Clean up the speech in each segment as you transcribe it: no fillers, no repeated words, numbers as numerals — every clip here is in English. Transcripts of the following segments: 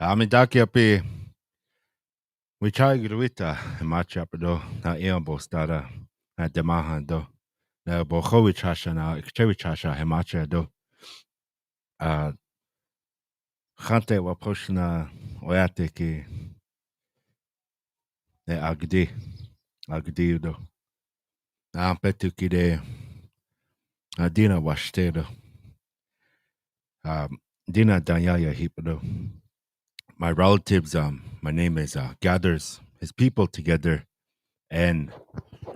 Amidaki api wichai gruita machapado na eombo stada na demaha do na bochowichasha na ikchewichasha hemacha do khante waposhna oyate ki ne agdi do na petu ki de dina washte do dina danyaya hipado. My relatives, my name is gathers his people together, and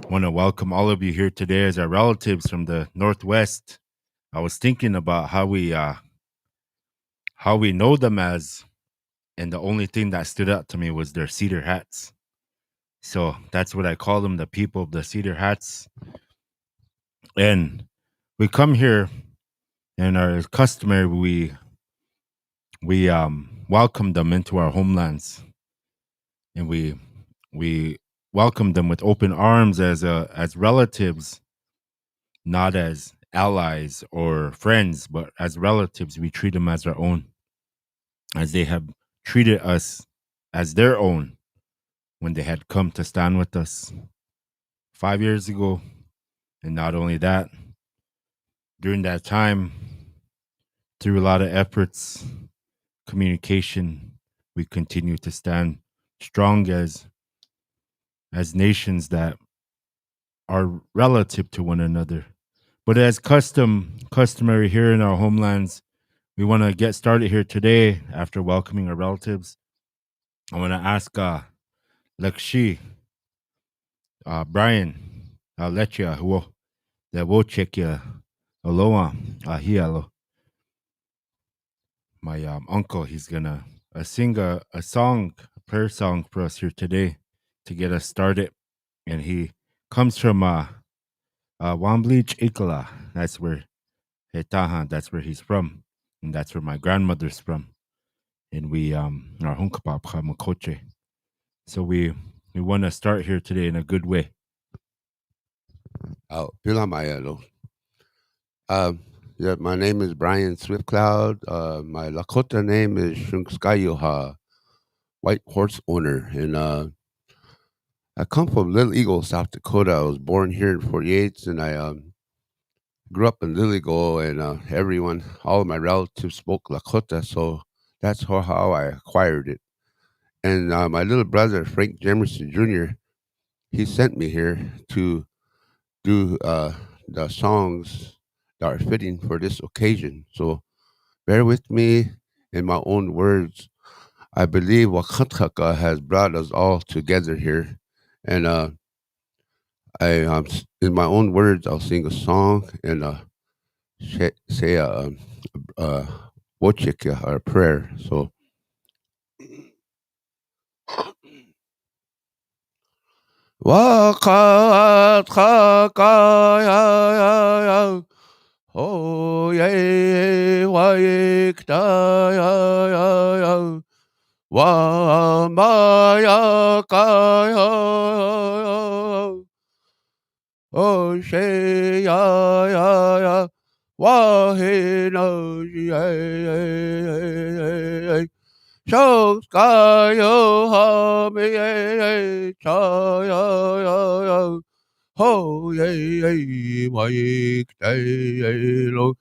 want to welcome all of you here today as our relatives from the Northwest. I was thinking about how we know them as, and the only thing that stood out to me was their cedar hats. So that's what I call them, the people of the cedar hats. And we come here, and our customary, we welcome them into our homelands, and we welcome them with open arms as relatives, not as allies or friends, but as relatives. We treat them as our own, as they have treated us as their own when they had come to stand with us 5 years ago. And not only that, during that time, through a lot of efforts, communication, we continue to stand strong as nations that are relative to one another. But as customary here in our homelands, we want to get started here today after welcoming our relatives. I want to ask Lakshi, Brian, Lechia, who the Wochekia, Aloha, Ahialo. My uncle, he's gonna sing a song, a prayer song for us here today to get us started. And he comes from Wamblich Ikala. That's where Hetahan, that's where he's from. And that's where my grandmother's from. And we our Hunkapap Makoche. So we want to start here today in a good way. Oh, Pilamayelo. Yeah, my name is Brian Swiftcloud. My Lakota name is Shunkayoha, White Horse Owner. And I come from Little Eagle, South Dakota. I was born here in 48, and I grew up in Little Eagle, and all of my relatives spoke Lakota, so that's how I acquired it. And my little brother, Frank Jemerson Jr., he sent me here to do the songs that are fitting for this occasion. So bear with me in my own words. I believe Wakatkaka has brought us all together here. And in my own words, I'll sing a song and say wochika or a prayer. So Wakatkaka ya oh yeah waikta ya wa maya kaya oh she ya wa he no ya so kaya ha me cha ya ho ye waik day lo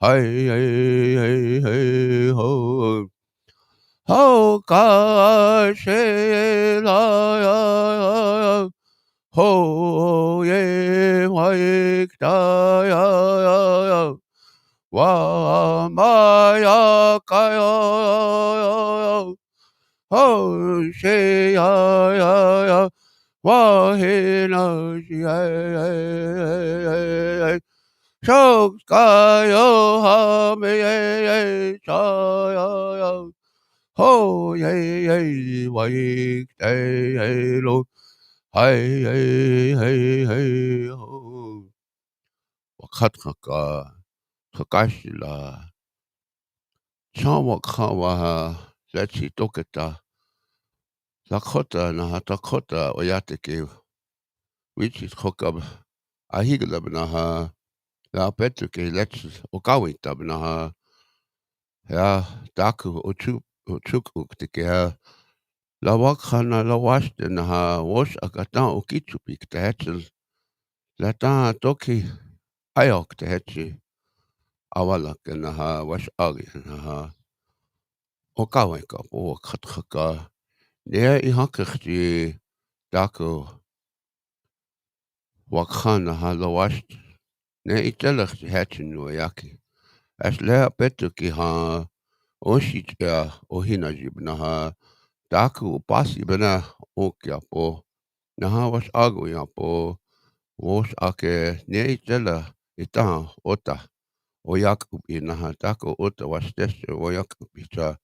hey ho ho ka she la ho ye waik da wa ma ya ka ho she ya wa he na so ka ha me cha ho ye wai day lo hey ho wakatkaka kakashila chama kawa lechi toketa lakota na hatakota oyateke which is hokab ahigla bnaha la petuke lech okawita bnaha ya daku ochu chukuk tiki ha lawak hana lawash na ha wash akata okichupik te hetzel lata toki ayok te hetchi awalak na ha wash agi na ha okaweka o khatkaka ne I hakchi dako wakhana ha lawash ne itelach hetchi no yaki as le petuki ha oshitya ohina jibna ha daku pasi bena okya po naha was ago ya po was ake ne itela ita ota oyak upi naha daku ota was des oyak upi cha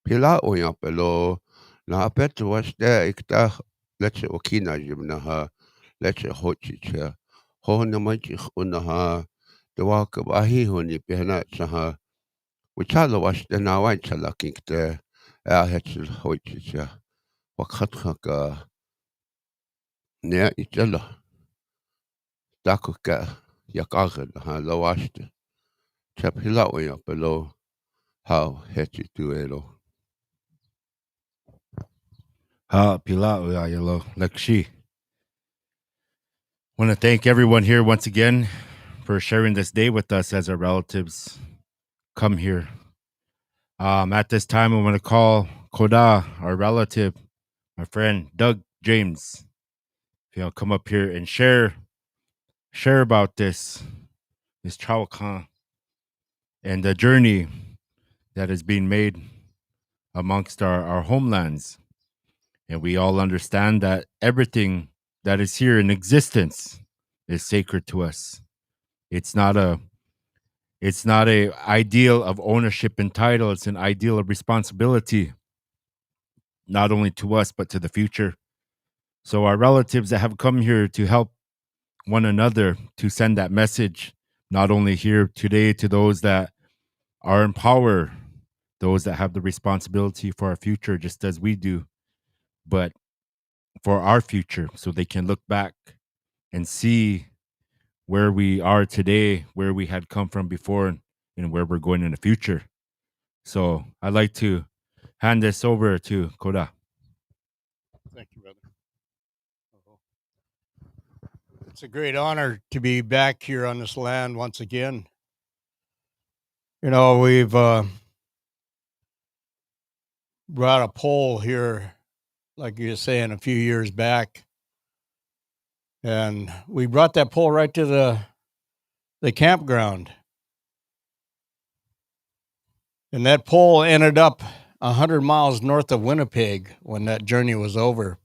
pila oya pelo na pet was de ikta let's okina jimna ha let's hochi cha ho na machi unaha de wak bahi honi pehna cha Wichala was de na wain chala kinkte hetzel hochi cha wakhat ne itela dakuka yakagel ha lawashte chap hilawe ya below how heti tuelo. Ha Pilau Yalo Lakshi. Want to thank everyone here once again for sharing this day with us as our relatives come here. At this time, I want to call Koda, our relative, my friend Doug James. If you'll come up here and share about this Chawakhan and the journey that is being made amongst our homelands. And we all understand that everything that is here in existence is sacred to us. It's not a ideal of ownership and title. It's an ideal of responsibility, not only to us but to the future. So our relatives that have come here to help one another, to send that message, not only here today to those that are in power, those that have the responsibility for our future, just as we do, but for our future, so they can look back and see where we are today, where we had come from before, and where we're going in the future. So I'd like to hand this over to Koda. Thank you, brother. It's a great honor to be back here on this land once again. You know, we've brought a pole here, like you were saying, a few years back. And we brought that pole right to the campground. And that pole ended up 100 miles north of Winnipeg when that journey was over.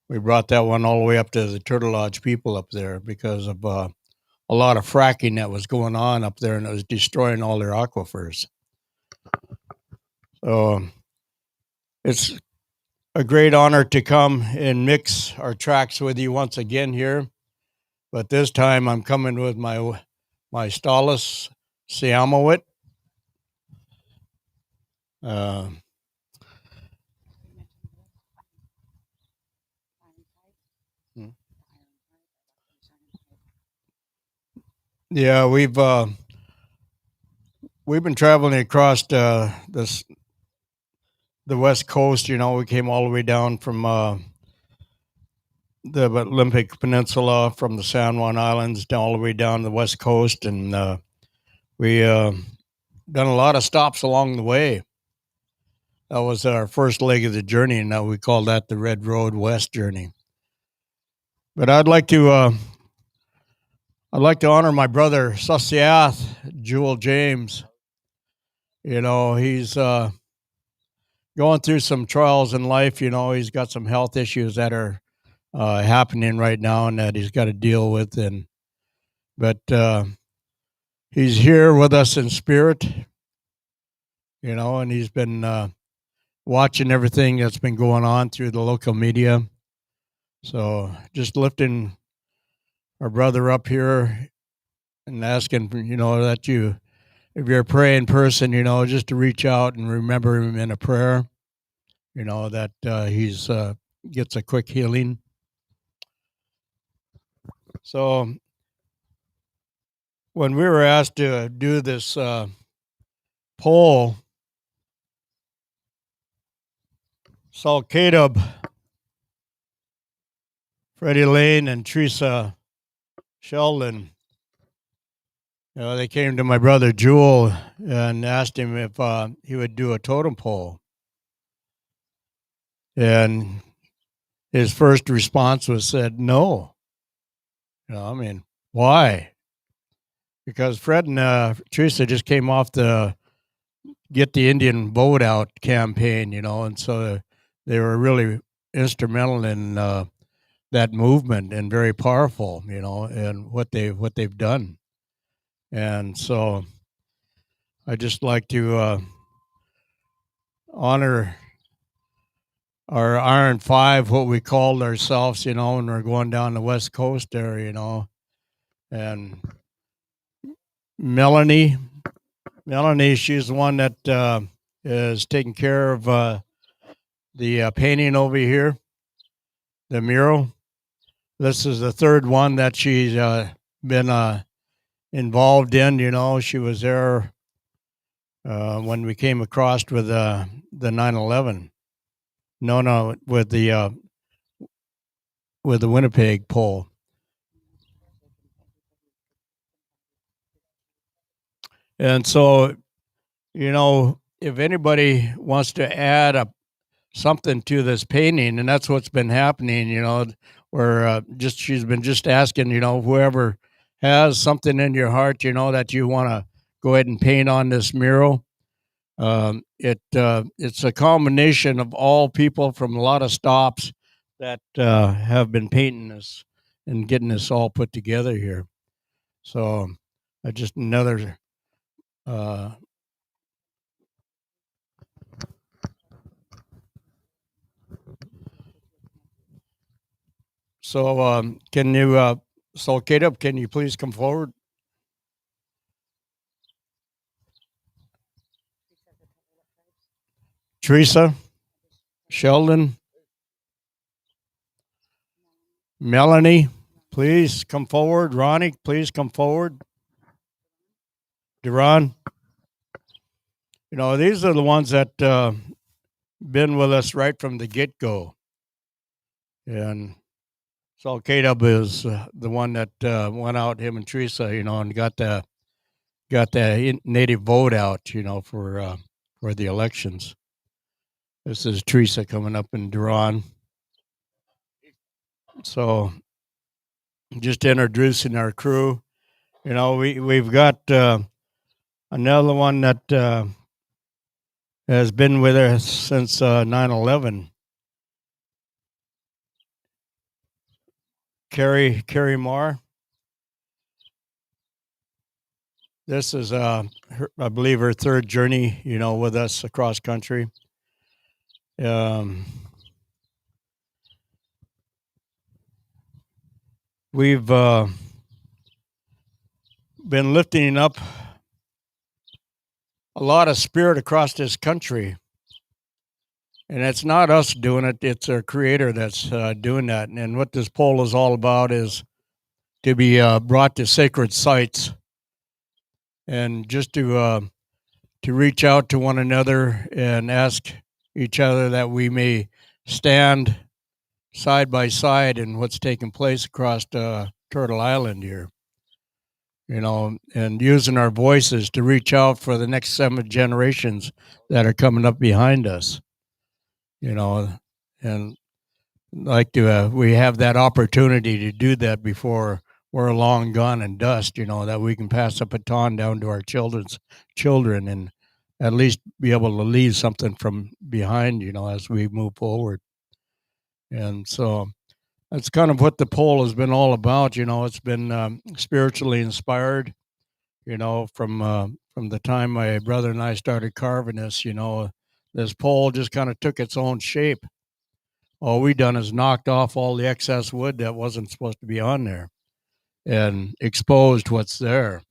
We brought that one all the way up to the Turtle Lodge people up there because of a lot of fracking that was going on up there, and it was destroying all their aquifers. So it's a great honor to come and mix our tracks with you once again here. But this time I'm coming with my Stalis Siamowit. Yeah, we've been traveling across the West Coast. You know, we came all the way down from the Olympic Peninsula, from the San Juan Islands, down all the way down the West Coast, and we done a lot of stops along the way. That was our first leg of the journey, and now we call that the Red Road West journey. But I'd like to honor my brother Sasiath Jewel James. You know, he's going through some trials in life. You know, he's got some health issues that are happening right now, and that he's got to deal with. But he's here with us in spirit. You know, and he's been watching everything that's been going on through the local media. So just lifting our brother up here and asking, you know, that you, if you're a praying person, you know, just to reach out and remember him in a prayer, you know, that he's gets a quick healing. So when we were asked to do this poll, Saul Caleb, Freddie Lane, and Teresa Sheldon. They came to my brother Jewel and asked him if he would do a totem pole. And his first response was said, no. Why? Because Fred and Teresa just came off the Get the Indian Vote Out campaign, and so they were really instrumental in that movement and very powerful, and what they've done. And so I just like to honor our Iron Five, what we called ourselves, when we're going down the West Coast there, and Melanie, she's the one that is taking care of the painting over here, the mural. This is the third one that she's been involved in. She was there when we came across with the 9/11. No, with the Winnipeg pole. And so, if anybody wants to add something to this painting, and that's what's been happening, where she's been just asking, whoever has something in your heart, that you want to go ahead and paint on this mural. It's a combination of all people from a lot of stops that have been painting this and getting this all put together here. So just another can you Caleb, can you please come forward? Teresa, Sheldon, Melanie, please come forward. Ronnie, please come forward. Duran. These are the ones that been with us right from the get-go. And Saul Caleb is the one that went out, him and Teresa, and got the native vote out, for the elections. This is Teresa coming up in Duran. So just introducing our crew. We've got another one that has been with us since 9/11. Carrie Marr. This is, I believe, her third journey, with us across country. We've been lifting up a lot of spirit across this country. And it's not us doing it, it's our creator that's doing that. And what this pole is all about is to be brought to sacred sites and just to reach out to one another and ask each other that we may stand side by side in what's taking place across Turtle Island here. And using our voices to reach out for the next 7 generations that are coming up behind us. And like we have that opportunity to do that before we're long gone and dust, that we can pass the baton down to our children and at least be able to leave something from behind, as we move forward. And so that's kind of what the pole has been all about. It's been spiritually inspired, from the time my brother and I started carving this, this pole just kind of took its own shape. All we done is knocked off all the excess wood that wasn't supposed to be on there and exposed what's there,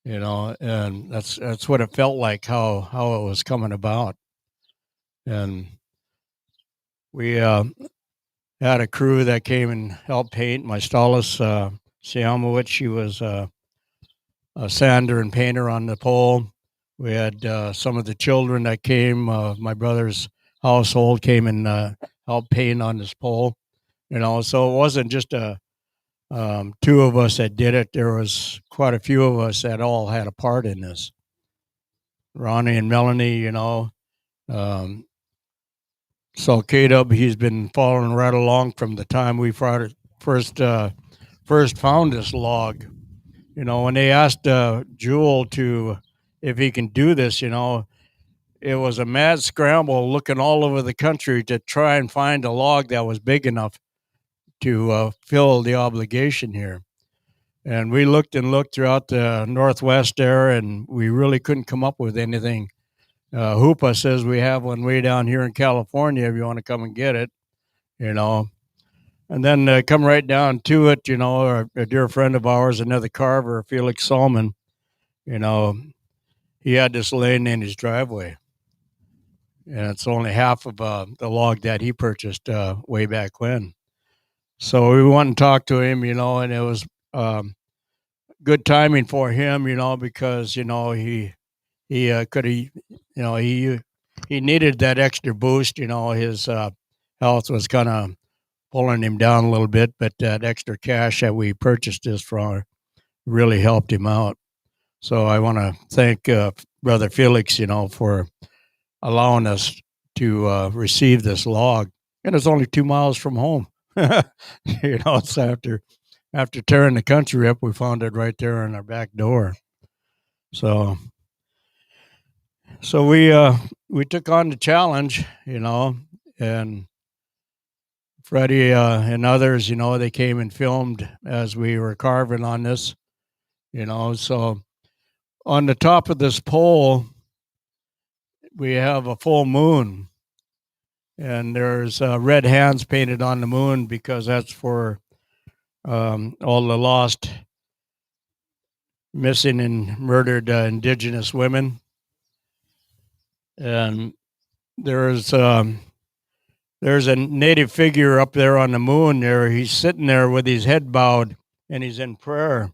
and that's what it felt like, how it was coming about. And we had a crew that came and helped paint. My Stalis Siamowicz, she was a sander and painter on the pole. We had some of the children that came, my brother's household came and helped paint on this pole. So it wasn't just two of us that did it. There was quite a few of us that all had a part in this. Ronnie and Melanie, um, so K-Dub, he's been following right along from the time we first found this log. When they asked Jewel if he can do this, it was a mad scramble looking all over the country to try and find a log that was big enough to fill the obligation here. And we looked and looked throughout the Northwest there, and we really couldn't come up with anything. Hoopa says we have one way down here in California if you want to come and get it, And then come right down to it, a dear friend of ours, another carver, Felix Salmon, he had this laying in his driveway. And it's only half of the log that he purchased way back when. So we went and talked to him, and it was good timing for him, because, he could have, he needed that extra boost. His health was kind of pulling him down a little bit, but that extra cash that we purchased this from really helped him out. So I want to thank Brother Felix, for allowing us to receive this log. And it's only 2 miles from home. It's after tearing the country up, we found it right there on our back door. So we took on the challenge, and Freddie and others, they came and filmed as we were carving on this, So on the top of this pole, we have a full moon, and there's red hands painted on the moon because that's for all the lost, missing, and murdered Indigenous women. And there's a native figure up there on the moon there. He's sitting there with his head bowed, and he's in prayer.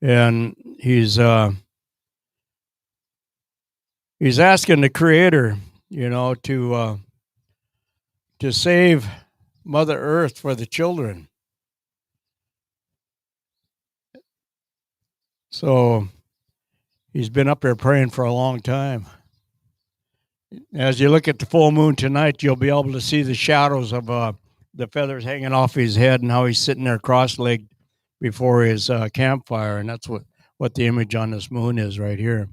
And he's asking the Creator, to save Mother Earth for the children. So he's been up there praying for a long time. As you look at the full moon tonight, you'll be able to see the shadows of the feathers hanging off his head and how he's sitting there cross-legged before his campfire. And that's what the image on this moon is right here.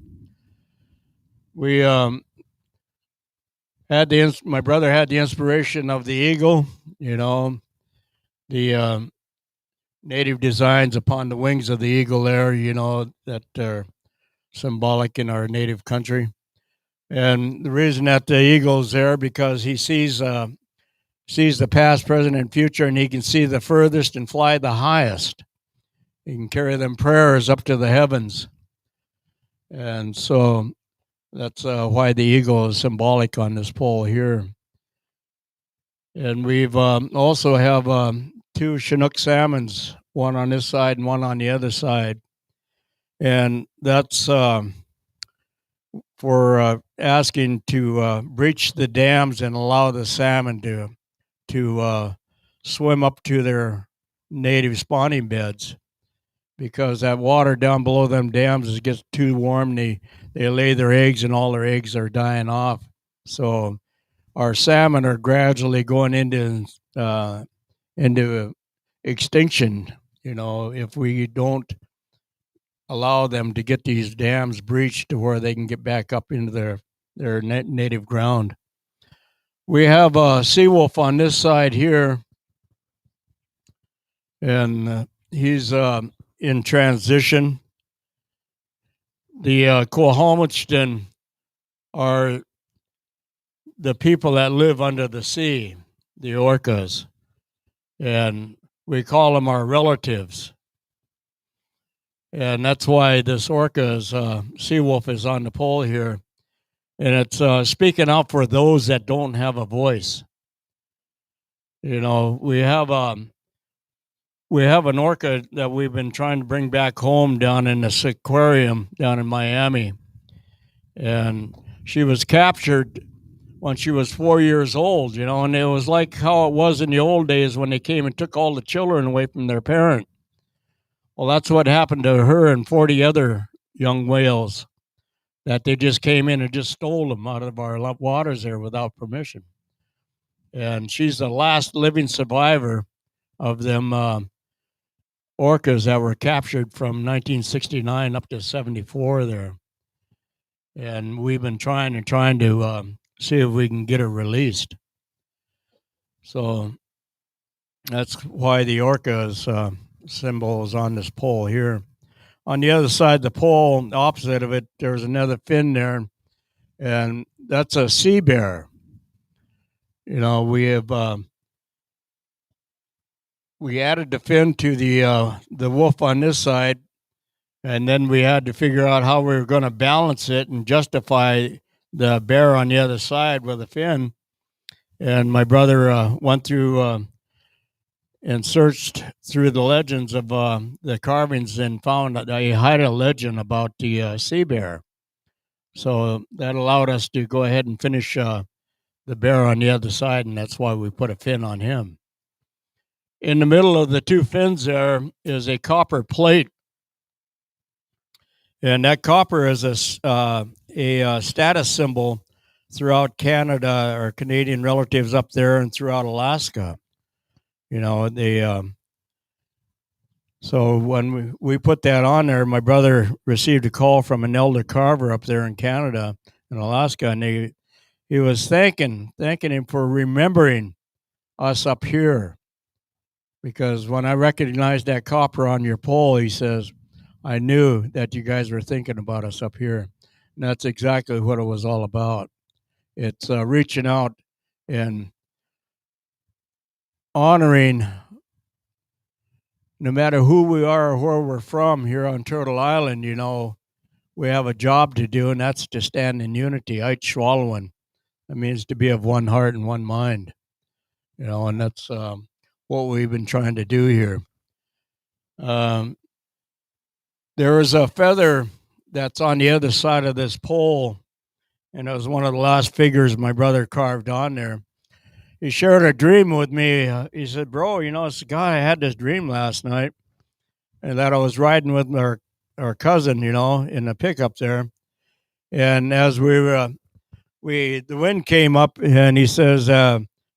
We my brother had the inspiration of the eagle, the native designs upon the wings of the eagle there, that are symbolic in our native country. And the reason that the eagle's there because he sees the past, present, and future, and he can see the furthest and fly the highest. He can carry them prayers up to the heavens. And so that's why the eagle is symbolic on this pole here. And we've also have 2 Chinook salmons, one on this side and one on the other side. And that's for asking to breach the dams and allow the salmon to swim up to their native spawning beds, because that water down below them dams gets too warm. They lay their eggs, and all their eggs are dying off. So our salmon are gradually going into extinction. If we don't allow them to get these dams breached to where they can get back up into their native ground. We have a sea wolf on this side here, and he's in transition. The Coahomicton are the people that live under the sea, the orcas, and we call them our relatives. And that's why this orca's sea wolf is on the pole here. And it's speaking out for those that don't have a voice. We have an orca that we've been trying to bring back home down in the aquarium down in Miami. And she was captured when she was 4 years old, and it was like how it was in the old days when they came and took all the children away from their parent. Well, that's what happened to her and 40 other young whales, that they just came in and just stole them out of our waters there without permission. And she's the last living survivor of them orcas that were captured from 1969 up to 74 there. And we've been trying to see if we can get her released. So that's why the orca's symbol is on this pole here. On the other side of the pole, opposite of it, there's another fin there, and that's a sea bear. We have we added the fin to the wolf on this side, and then we had to figure out how we were going to balance it and justify the bear on the other side with a fin. And my brother went through and searched through the legends of the carvings and found that he had a legend about the sea bear. So that allowed us to go ahead and finish the bear on the other side, and that's why we put a fin on him. In the middle of the two fins there is a copper plate, and that copper is a status symbol throughout Canada, our Canadian relatives up there, and throughout Alaska. So when we put that on there, my brother received a call from an elder carver up there in Canada, in Alaska, and he was thanking him for remembering us up here. Because when I recognized that copper on your pole, he says, I knew that you guys were thinking about us up here. And that's exactly what it was all about. It's reaching out and honoring, no matter who we are or where we're from here on Turtle Island, we have a job to do, and that's to stand in unity. Ait swallowing. That means to be of one heart and one mind. And that's what we've been trying to do here. There is a feather that's on the other side of this pole, and it was one of the last figures my brother carved on there. He shared a dream with me. He said, bro, it's the guy, I had this dream last night, and that I was riding with our cousin, in the pickup there. And as we were, the wind came up, and he says,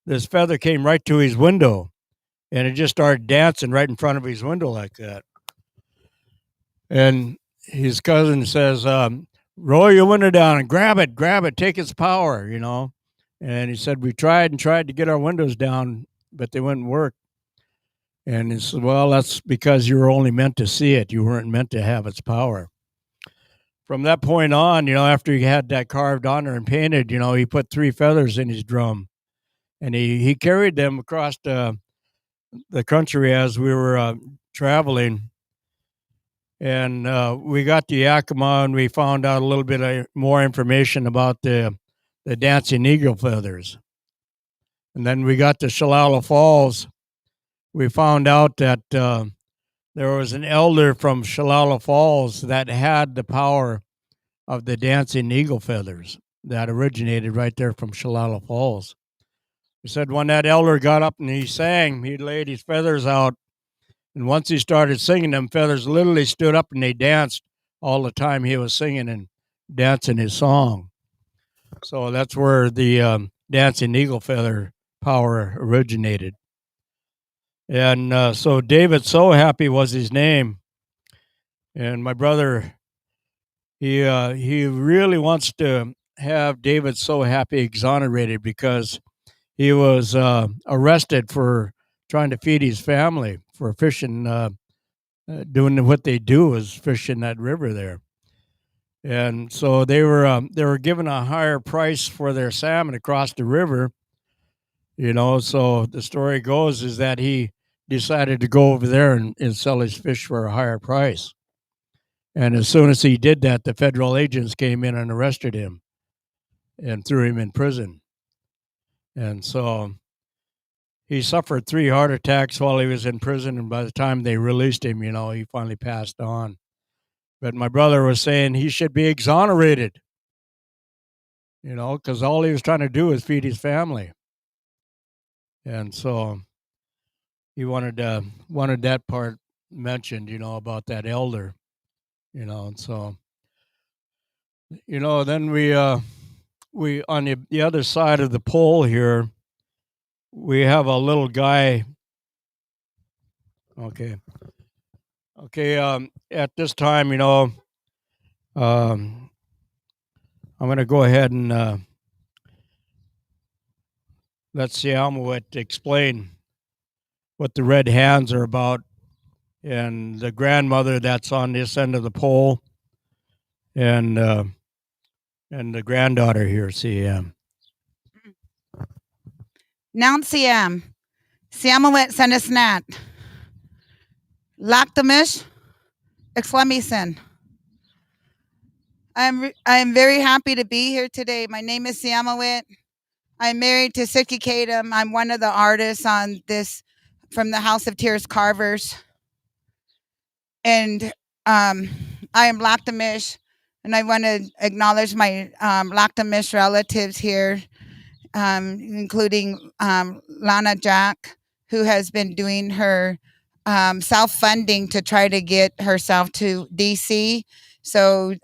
this feather came right to his window, and it just started dancing right in front of his window like that. And his cousin says, roll your window down and grab it, take its power, And he said, we tried to get our windows down, but they wouldn't work. And he said, well, that's because you were only meant to see it. You weren't meant to have its power. From that point on, after he had that carved on there and painted, he put 3 feathers in his drum. And he carried them across the country as we were traveling. And we got to Yakima, and we found out a little bit more information about the dancing eagle feathers. And then we got to Shalala Falls. We found out that there was an elder from Shalala Falls that had the power of the dancing eagle feathers that originated right there from Shalala Falls. He said when that elder got up and he sang, he laid his feathers out. And once he started singing, them feathers literally stood up and they danced all the time he was singing and dancing his song. So that's where the dancing eagle feather power originated. And so David So Happy was his name. And my brother, he really wants to have David So Happy exonerated because he was arrested for trying to feed his family, for fishing, doing what they do is fish in that river there. And so they were given a higher price for their salmon across the river, so the story goes is that he decided to go over there and sell his fish for a higher price. And as soon as he did that, the federal agents came in and arrested him and threw him in prison. And so he suffered 3 heart attacks while he was in prison, and by the time they released him, he finally passed on. But my brother was saying he should be exonerated. because all he was trying to do is feed his family. And so he wanted that part mentioned, about that elder, and so, then we on the other side of the pole here, we have a little guy. Okay. At this time, I'm going to go ahead and let Siamawit explain what the red hands are about, and the grandmother that's on this end of the pole, and the granddaughter here, Siam. Noun Siam. Siamawit Senesnat. Laktamish. Exlamison. I'm very happy to be here today. My name is Siamawit. I'm married to Sitka Kadam. I'm one of the artists on this from the House of Tears Carvers. And I am Laktamish, and I want to acknowledge my Laktamish relatives here, including Lana Jack, who has been doing her self-funding to try to get herself to DC. So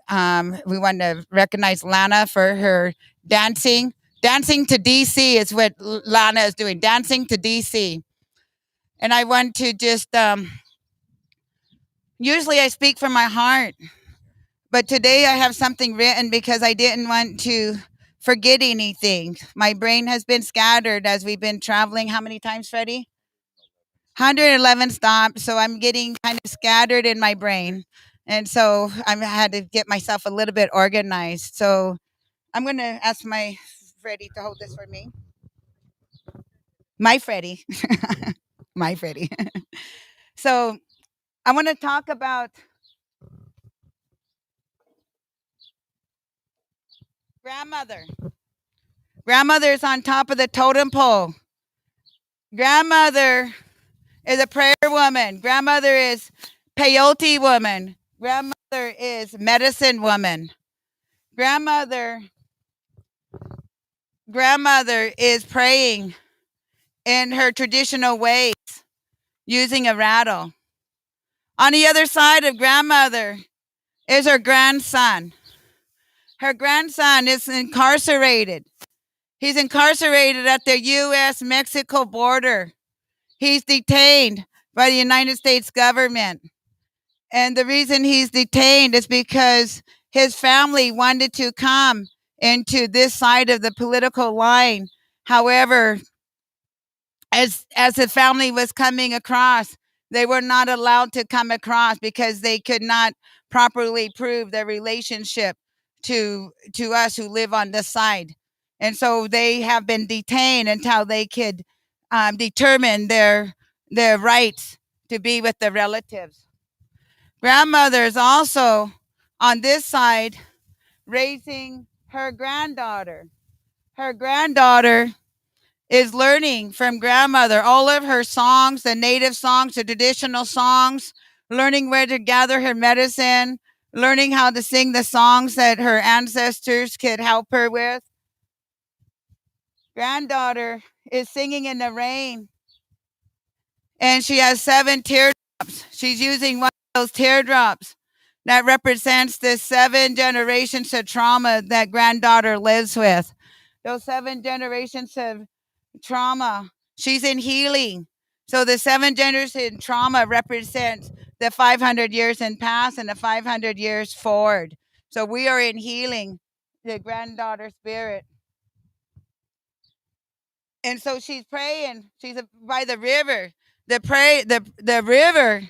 we want to recognize Lana for her dancing. Dancing to DC is what Lana is doing, dancing to DC. And I want to just, usually I speak from my heart, but today I have something written because I didn't want to forget anything. My brain has been scattered as we've been traveling. How many times, Freddie? 111 stops. So I'm getting kind of scattered in my brain. And so I had to get myself a little bit organized. So I'm going to ask my Freddie to hold this for me. My Freddie. My Freddie. So I want to talk about grandmother. Grandmother is on top of the totem pole. Grandmother is a prayer woman. Grandmother is peyote woman. Grandmother is medicine woman. Grandmother is praying in her traditional ways using a rattle. On the other side of grandmother is her grandson. Her grandson is incarcerated. He's incarcerated at the U.S.-Mexico border. He's detained by the United States government. And the reason he's detained is because his family wanted to come into this side of the political line. However, as the family was coming across, they were not allowed to come across because they could not properly prove their relationship to us who live on this side. And so they have been detained until they could determine their rights to be with their relatives. Grandmother is also on this side raising her granddaughter. Her granddaughter is learning from grandmother all of her songs, the native songs, the traditional songs, learning where to gather her medicine, learning how to sing the songs that her ancestors could help her with. Granddaughter is singing in the rain, and she has 7 teardrops. She's using one of those teardrops that represents the 7 generations of trauma that granddaughter lives with. Those 7 generations of trauma. She's in healing. So the 7 generations trauma represents the 500 years in past and the 500 years forward. So we are in healing, the granddaughter spirit. And so she's praying. She's by the river. The river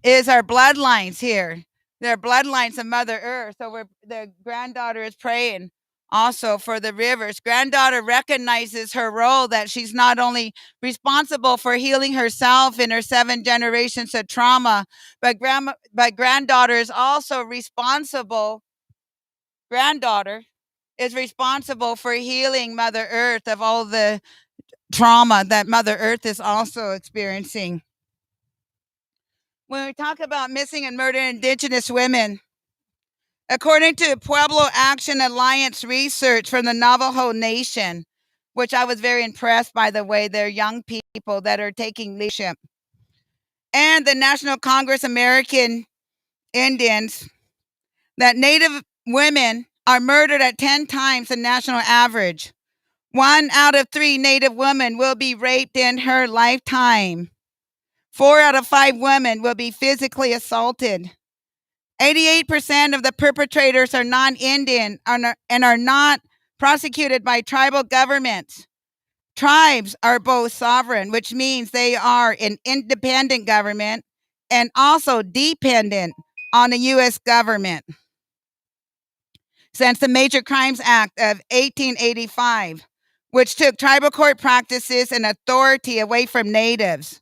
is our bloodlines here. They're bloodlines of Mother Earth. So the granddaughter is praying also for the rivers. Granddaughter recognizes her role, that she's not only responsible for healing herself in her 7 generations of trauma, but granddaughter is also responsible. Granddaughter is responsible for healing Mother Earth of all the trauma that Mother Earth is also experiencing. When we talk about missing and murdered Indigenous women, According to Pueblo Action Alliance research from the Navajo Nation, which I was very impressed by the way they're young people that are taking leadership, and the National Congress American Indians, that Native women are murdered at 10 times the national average. 1 out of 3 Native women will be raped in her lifetime. 4 out of 5 women will be physically assaulted. 88% of the perpetrators are non-Indian and are not prosecuted by tribal governments. Tribes are both sovereign, which means they are an independent government and also dependent on the U.S. government. Since the Major Crimes Act of 1885, which took tribal court practices and authority away from natives.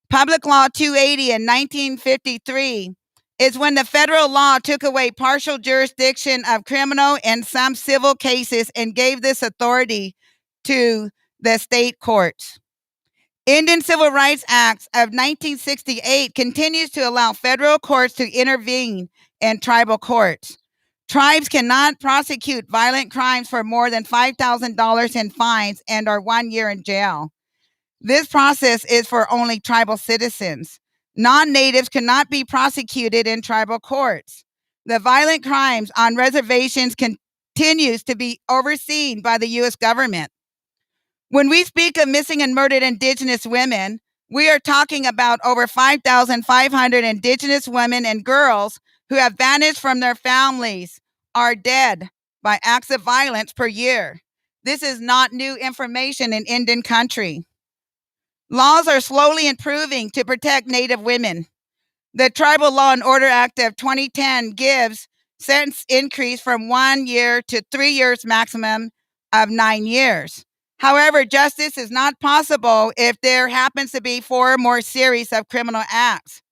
Public Law 280 in 1953 is when the federal law took away partial jurisdiction of criminal and some civil cases and gave this authority to the state courts. Indian Civil Rights Act of 1968 continues to allow federal courts to intervene in tribal courts. Tribes cannot prosecute violent crimes for more than $5,000 in fines and or 1 year in jail. This process is for only tribal citizens. Non-natives cannot be prosecuted in tribal courts. The violent crimes on reservations continues to be overseen by the U.S. government. When we speak of missing and murdered Indigenous women, we are talking about over 5,500 Indigenous women and girls who have vanished from their families, are dead by acts of violence per year. This is not new information in Indian country. Laws are slowly improving to protect Native women. The Tribal Law and Order Act of 2010 gives sentence increase from 1 year to 3 years maximum of 9 years. However, justice is not possible if there happens to be 4 or more series of criminal acts.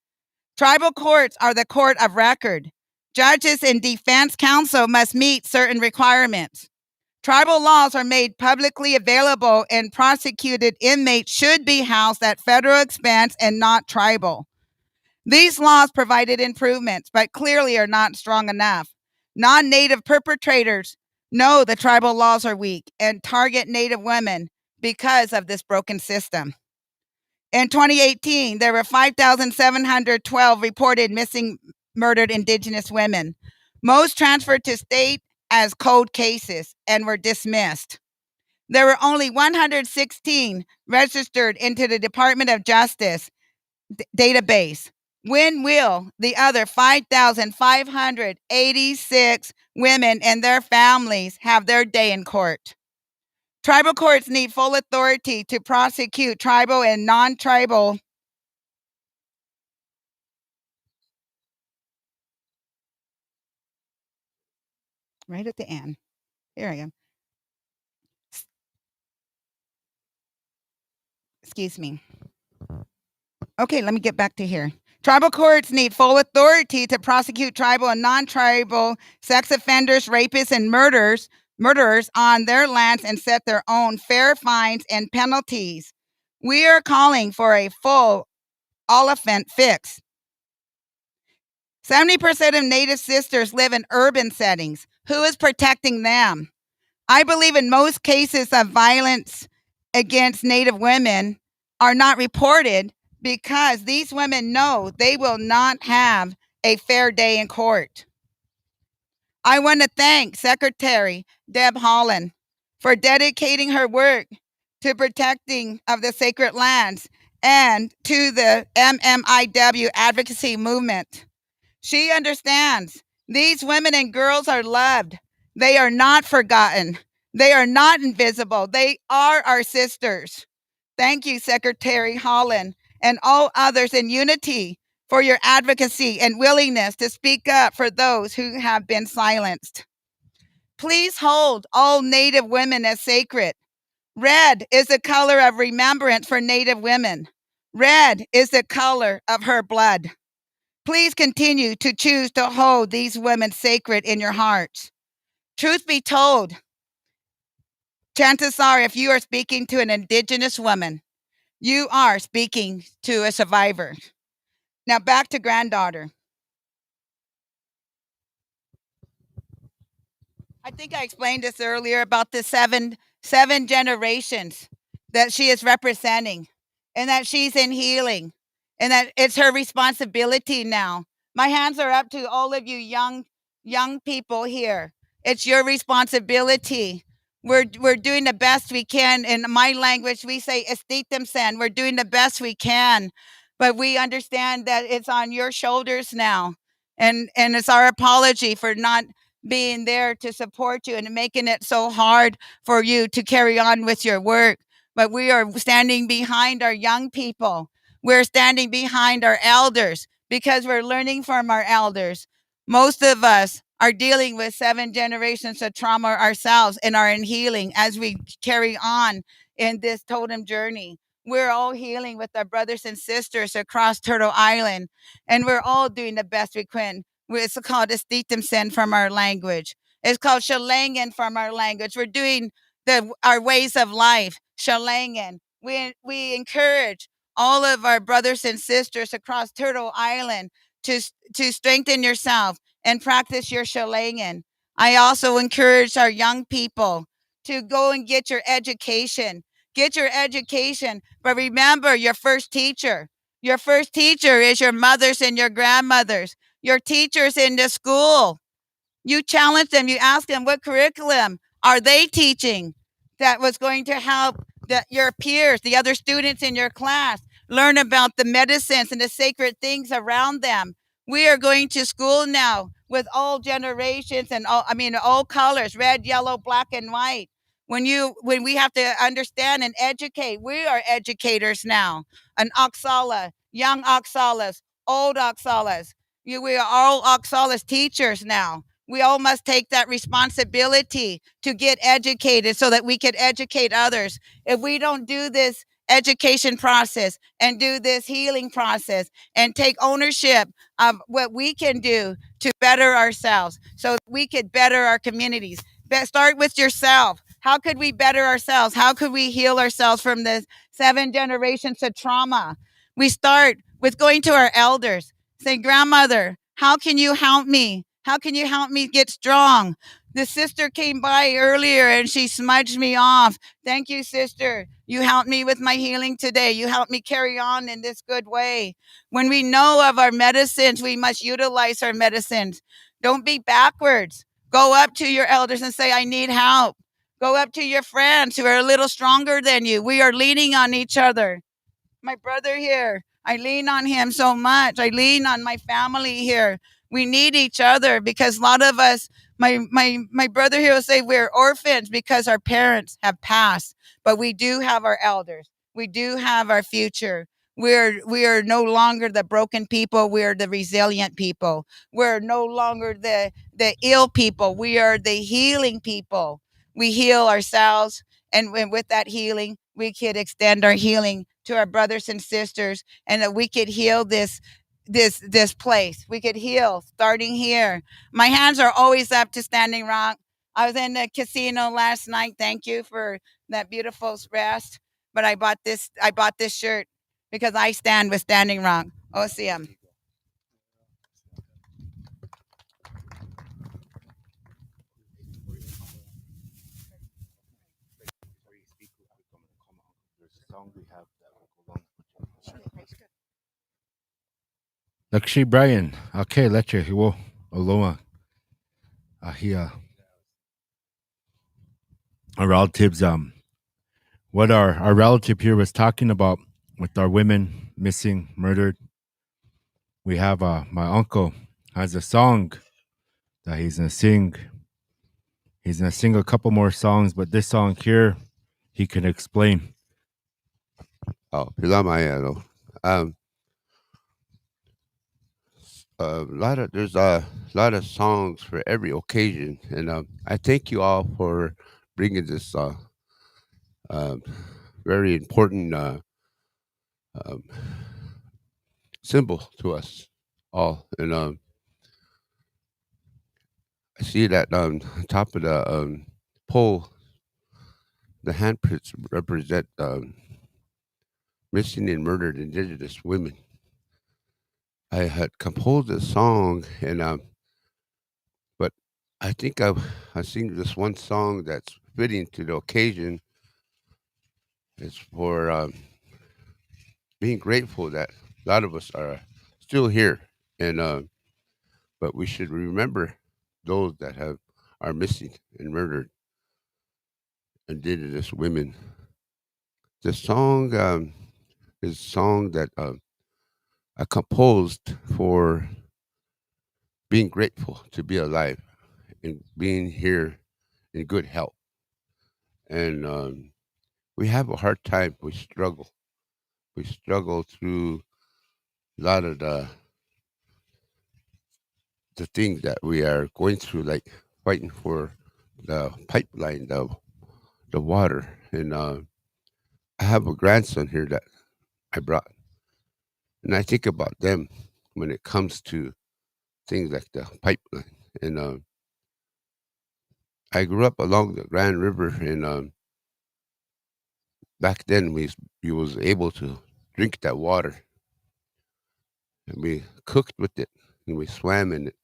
Tribal courts are the court of record. Judges and defense counsel must meet certain requirements. Tribal laws are made publicly available and prosecuted inmates should be housed at federal expense and not tribal. These laws provided improvements, but clearly are not strong enough. Non-Native perpetrators know the tribal laws are weak and target Native women because of this broken system. In 2018, there were 5,712 reported missing, murdered Indigenous women. Most transferred to state as cold cases and were dismissed. There were only 116 registered into the Department of Justice database. When will the other 5,586 women and their families have their day in court? Tribal courts need full authority to prosecute tribal and non-tribal right at the end. Here I am. Excuse me. Okay, let me get back to here. Tribal courts need full authority to prosecute tribal and non-tribal sex offenders, rapists, and murderers on their lands and set their own fair fines and penalties. We are calling for a full elephant fix. 70% of Native sisters live in urban settings. Who is protecting them? I believe in most cases of violence against Native women are not reported because these women know they will not have a fair day in court. I want to thank Secretary Deb Haaland for dedicating her work to protecting of the sacred lands and to the MMIW advocacy movement. She understands these women and girls are loved. They are not forgotten. They are not invisible. They are our sisters. Thank you, Secretary Haaland, and all others in unity for your advocacy and willingness to speak up for those who have been silenced. Please hold all Native women as sacred. Red is the color of remembrance for Native women. Red is the color of her blood. Please continue to choose to hold these women sacred in your hearts. Truth be told, chances are if you are speaking to an Indigenous woman, you are speaking to a survivor. Now back to granddaughter. I think I explained this earlier about the seven generations that she is representing, and that she's in healing, and that it's her responsibility now. My hands are up to all of you young people here. It's your responsibility. We're doing the best we can. In my language, we say "estitemsen." We're doing the best we can, but we understand that it's on your shoulders now, and it's our apology for not being there to support you and making it so hard for you to carry on with your work. But we are standing behind our young people. We're standing behind our elders because we're learning from our elders. Most of us are dealing with 7 generations of trauma ourselves and are in healing as we carry on in this totem journey. We're all healing with our brothers and sisters across Turtle Island, and we're all doing the best we can. It's called Estitemsen from our language. It's called Shalangan from our language. We're doing our ways of life, Shalangan. We encourage all of our brothers and sisters across Turtle Island to strengthen yourself and practice your Shalangan. I also encourage our young people to go and get your education. Get your education, but remember your first teacher. Your first teacher is your mothers and your grandmothers, your teachers in the school. You challenge them, you ask them what curriculum are they teaching that was going to help your peers, the other students in your class, learn about the medicines and the sacred things around them. We are going to school now with all generations and all colors, red, yellow, black, and white. When we have to understand and educate, we are educators now. An Oksala, young Oksalas, old Oksalas. We are all Oksalas teachers now. We all must take that responsibility to get educated so that we can educate others. If we don't do this education process and do this healing process and take ownership of what we can do to better ourselves so we could better our communities. Start with yourself. How could we better ourselves? How could we heal ourselves from the 7 generations of trauma? We start with going to our elders. Say, grandmother, how can you help me? How can you help me get strong? The sister came by earlier and she smudged me off. Thank you, sister. You helped me with my healing today. You helped me carry on in this good way. When we know of our medicines, we must utilize our medicines. Don't be backwards. Go up to your elders and say, I need help. Go up to your friends who are a little stronger than you. We are leaning on each other. My brother here, I lean on him so much. I lean on my family here. We need each other because a lot of us, my brother here will say we're orphans because our parents have passed, but we do have our elders. We do have our future. We are no longer the broken people. We are the resilient people. We're no longer the ill people. We are the healing people. We heal ourselves, and with that healing, we could extend our healing to our brothers and sisters, and that we could heal this place. We could heal starting here. My hands are always up to Standing Rock. I was in the casino last night. Thank you for that beautiful rest. But I bought this shirt because I stand with Standing Rock. OCM. Lakshi Brian. Okay, leche. Hiwo. Aloha. Ahia. Our relatives, what our relative here was talking about with our women missing, murdered. We have my uncle has a song that he's gonna sing. He's gonna sing a couple more songs, but this song here, he can explain. Oh, Pilamayano. There's a lot of songs for every occasion, and I thank you all for bringing this uh, very important um, symbol to us all. And I see that on top of the pole, the handprints represent missing and murdered Indigenous women. I had composed a song, and but I think I sing this one song that's fitting to the occasion. It's for being grateful that a lot of us are still here, and but we should remember those that have are missing and murdered, Indigenous women. The song is a song that I composed for being grateful to be alive and being here in good health. And we have a hard time. We struggle. We struggle through a lot of the things that we are going through, like fighting for the pipeline, the water. And I have a grandson here that I brought, and I think about them when it comes to things like the pipeline. And I grew up along the Grand River, and back then we was able to drink that water, and we cooked with it, and we swam in it.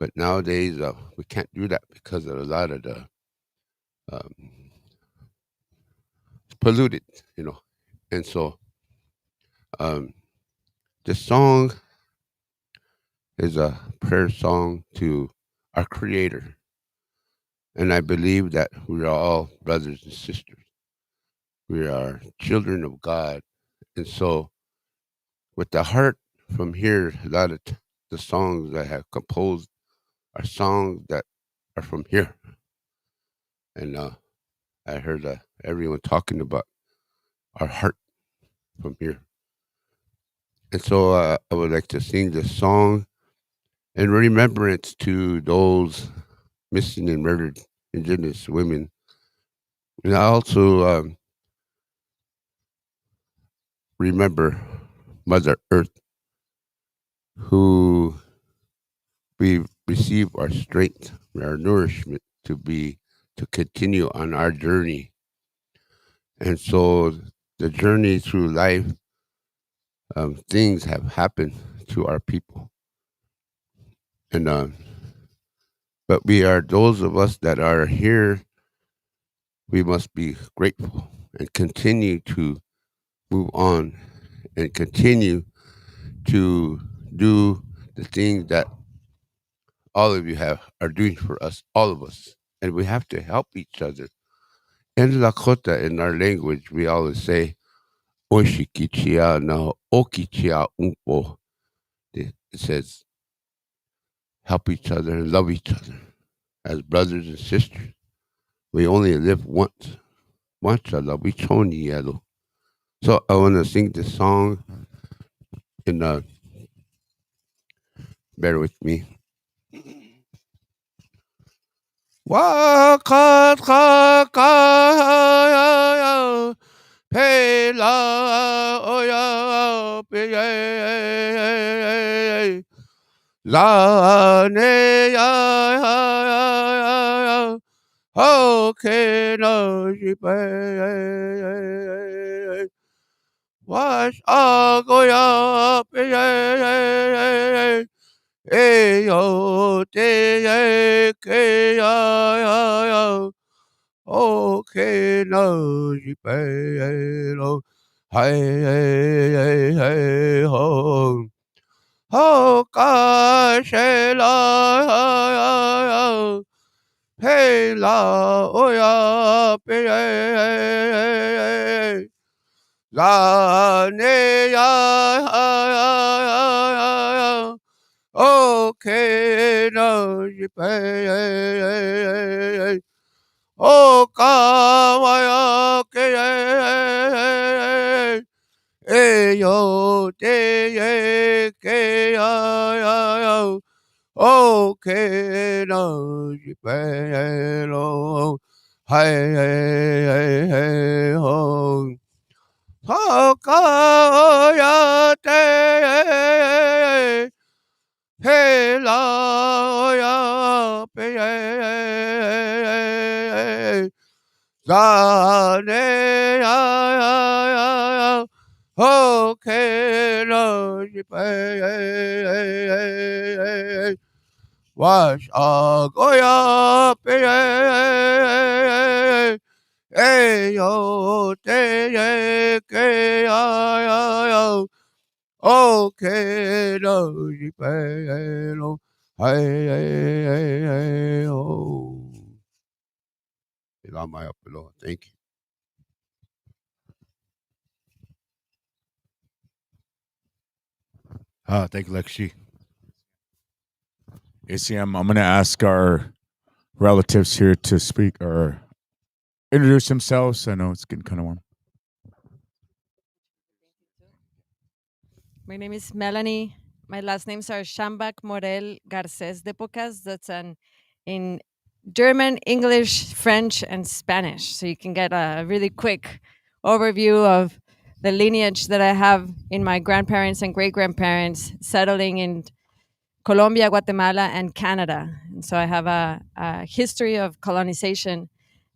But nowadays we can't do that because of a lot of the um, it's polluted, you know. And so um, the song is a prayer song to our Creator, and I believe that we are all brothers and sisters. We are children of God, and so with the heart from here, a lot of the songs I have composed are songs that are from here. And I heard everyone talking about our heart from here. And so I would like to sing this song in remembrance to those missing and murdered Indigenous women. And I also remember Mother Earth, who we receive our strength, our nourishment to continue on our journey. And so the journey through life, things have happened to our people. And but we are those of us that are here, we must be grateful and continue to move on and continue to do the things that all of you are doing for us, all of us. And we have to help each other. In Lakota, in our language, we always say, Oshikichia na okichia umpo. It says, help each other and love each other as brothers and sisters. We only live once. Manchala, we choni yellow. So I want to sing this song, and bear with me. Waka ka ya pe la oya pe la ne ya ho ke no ji pe wash a go ya pe e yo te ke ya o ke no ji pe lo hai ho ho ka she la hey la o ya pe la ne ya o ke no ji pe o ka wa ya ke e yo te ke ya o ke no ji pe lo hai ho ho ka ya te he la ya pe la ne ya ho ke no ji pe Wash Goya Hey yo te ke yo okay no jipelo hey oh. Thank you. Thank you, Lakshi. ACM, I'm going to ask our relatives here to speak or introduce themselves. I know it's getting kind of warm. My name is Melanie. My last names are Shambak Morel Garces de Pocas. That's in German, English, French, and Spanish. So you can get a really quick overview of the lineage that I have in my grandparents and great-grandparents settling in Colombia, Guatemala, and Canada. And so I have a history of colonization.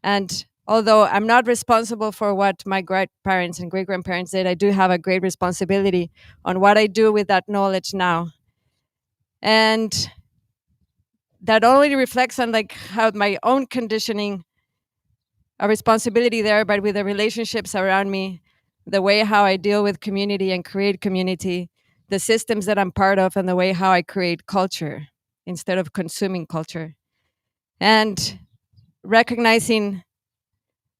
And although I'm not responsible for what my grandparents and great-grandparents did, I do have a great responsibility on what I do with that knowledge now. And that only reflects on like how my own conditioning, a responsibility there, but with the relationships around me, the way how I deal with community and create community, the systems that I'm part of, and the way how I create culture instead of consuming culture. And recognizing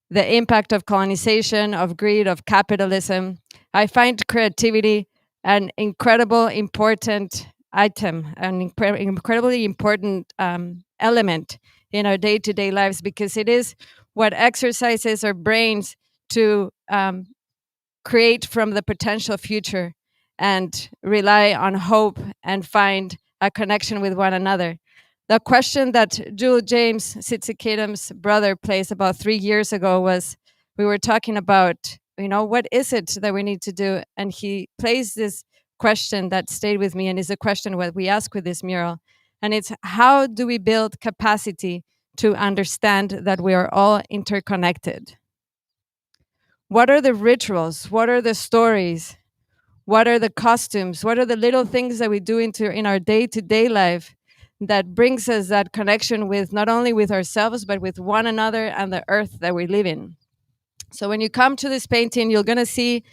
the impact of colonization, of greed, of capitalism, I find creativity an incredible important item, an incredibly important element in our day-to-day lives, because it is what exercises our brains to create from the potential future and rely on hope and find a connection with one another. The question that Jewel James, Sitsikidam's brother, placed about 3 years ago was, we were talking about, what is it that we need to do? And he placed this question that stayed with me, and is a question what we ask with this mural. And it's, how do we build capacity to understand that we are all interconnected? What are the rituals? What are the stories? What are the costumes? What are the little things that we do in our day-to-day life that brings us that connection with not only with ourselves, but with one another and the earth that we live in? So when you come to this painting, you're going to see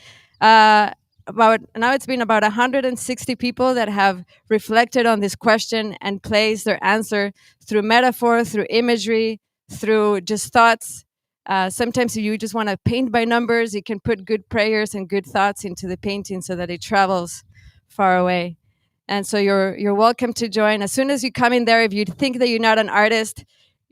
it's been about 160 people that have reflected on this question and placed their answer through metaphor, through imagery, through just thoughts. Sometimes if you just want to paint by numbers, you can put good prayers and good thoughts into the painting so that it travels far away. And so you're welcome to join. As soon as you come in there, if you think that you're not an artist,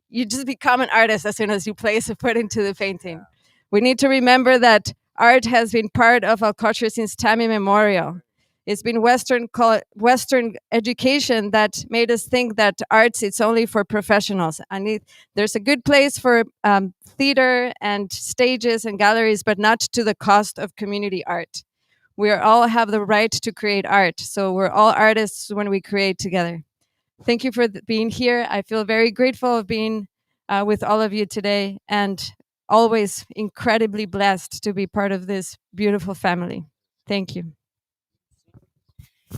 you just become an artist as soon as you place a foot into the painting. We need to remember that art has been part of our culture since time immemorial. It's been Western education that made us think that arts, it's only for professionals. There's a good place for theater and stages and galleries, but not to the cost of community art. We all have the right to create art. So we're all artists when we create together. Thank you for being here. I feel very grateful of being with all of you today, and always incredibly blessed to be part of this beautiful family. Thank you.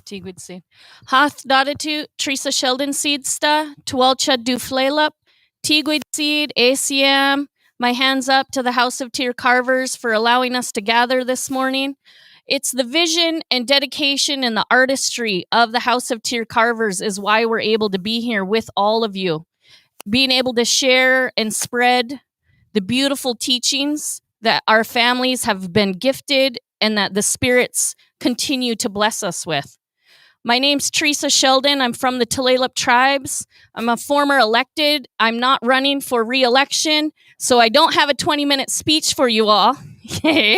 Tigwidsi. Hath Dadatu, Teresa Sheldon Seedsta, Tualcha Duflalep, Tigwid Seed, ACM. My hands up to the House of Tear Carvers for allowing us to gather this morning. It's the vision and dedication and the artistry of the House of Tear Carvers is why we're able to be here with all of you. Being able to share and spread the beautiful teachings that our families have been gifted and that the spirits continue to bless us with. My name's Teresa Sheldon. I'm from the Tulalip tribes. I'm a former elected. I'm not running for re-election, so I don't have a 20-minute speech for you all. But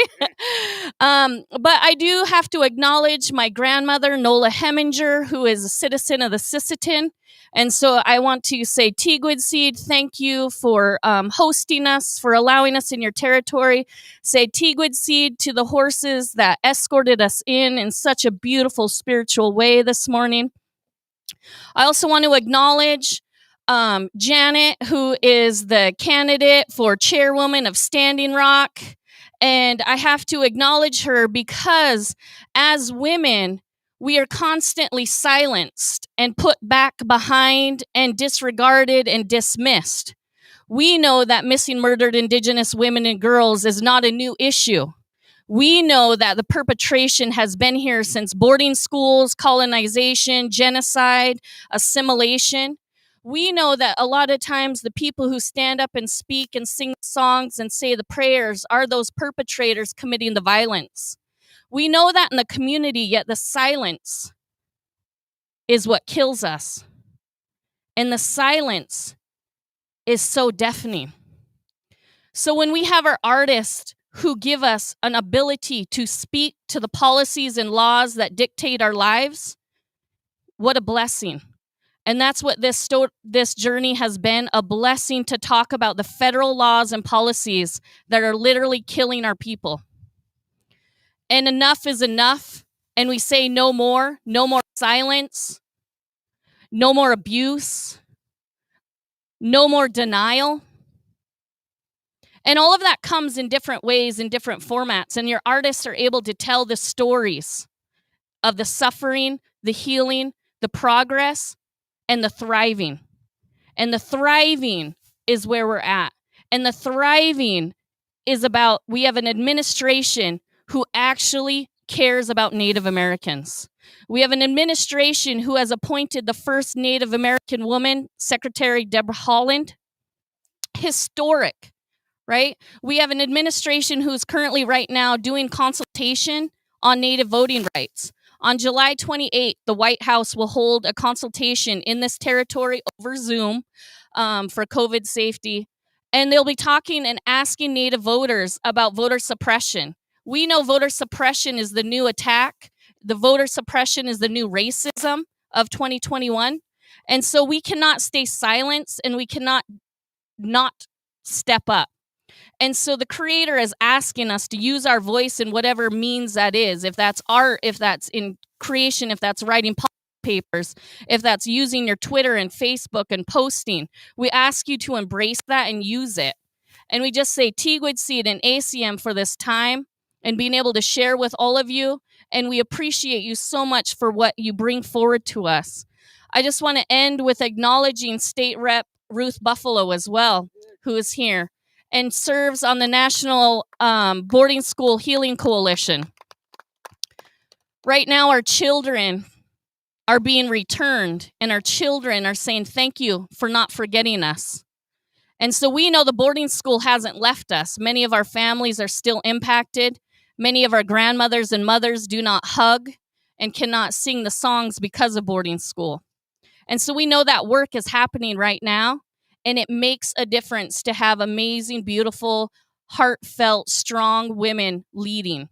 I do have to acknowledge my grandmother, Nola Heminger, who is a citizen of the Sisseton. And so I want to say, Tigwid Seed, thank you for hosting us, for allowing us in your territory. Say Tigwid Seed to the horses that escorted us in such a beautiful spiritual way this morning. I also want to acknowledge Janet, who is the candidate for chairwoman of Standing Rock. And I have to acknowledge her because as women, we are constantly silenced and put back behind and disregarded and dismissed. We know that missing murdered Indigenous women and girls is not a new issue. We know that the perpetration has been here since boarding schools, colonization, genocide, assimilation. We know that a lot of times the people who stand up and speak and sing songs and say the prayers are those perpetrators committing the violence. We know that in the community, yet the silence is what kills us. And the silence is so deafening. So when we have our artists who give us an ability to speak to the policies and laws that dictate our lives, what a blessing. And that's what this journey has been, a blessing to talk about the federal laws and policies that are literally killing our people. And enough is enough. And we say no more silence, no more abuse, no more denial. And all of that comes in different ways, in different formats. And your artists are able to tell the stories of the suffering, the healing, the progress, and the thriving. And the thriving is where we're at. And the thriving is about, we have an administration who actually cares about Native Americans. We have an administration who has appointed the first Native American woman, Secretary Deborah Haaland. Historic. Right? We have an administration who's currently right now doing consultation on Native voting rights. On July 28th, the White House will hold a consultation in this territory over Zoom for COVID safety. And they'll be talking and asking Native voters about voter suppression. We know voter suppression is the new attack. The voter suppression is the new racism of 2021. And so we cannot stay silent and we cannot not step up. And so the creator is asking us to use our voice in whatever means that is. If that's art, if that's in creation, if that's writing papers, if that's using your Twitter and Facebook and posting, we ask you to embrace that and use it. And we just say Teaguid Seed and ACM for this time and being able to share with all of you. And we appreciate you so much for what you bring forward to us. I just want to end with acknowledging State Rep Ruth Buffalo as well, who is here and serves on the National Boarding School Healing Coalition. Right now, our children are being returned, and our children are saying, thank you for not forgetting us. And so we know the boarding school hasn't left us. Many of our families are still impacted. Many of our grandmothers and mothers do not hug and cannot sing the songs because of boarding school. And so we know that work is happening right now. And it makes a difference to have amazing, beautiful, heartfelt, strong women leading.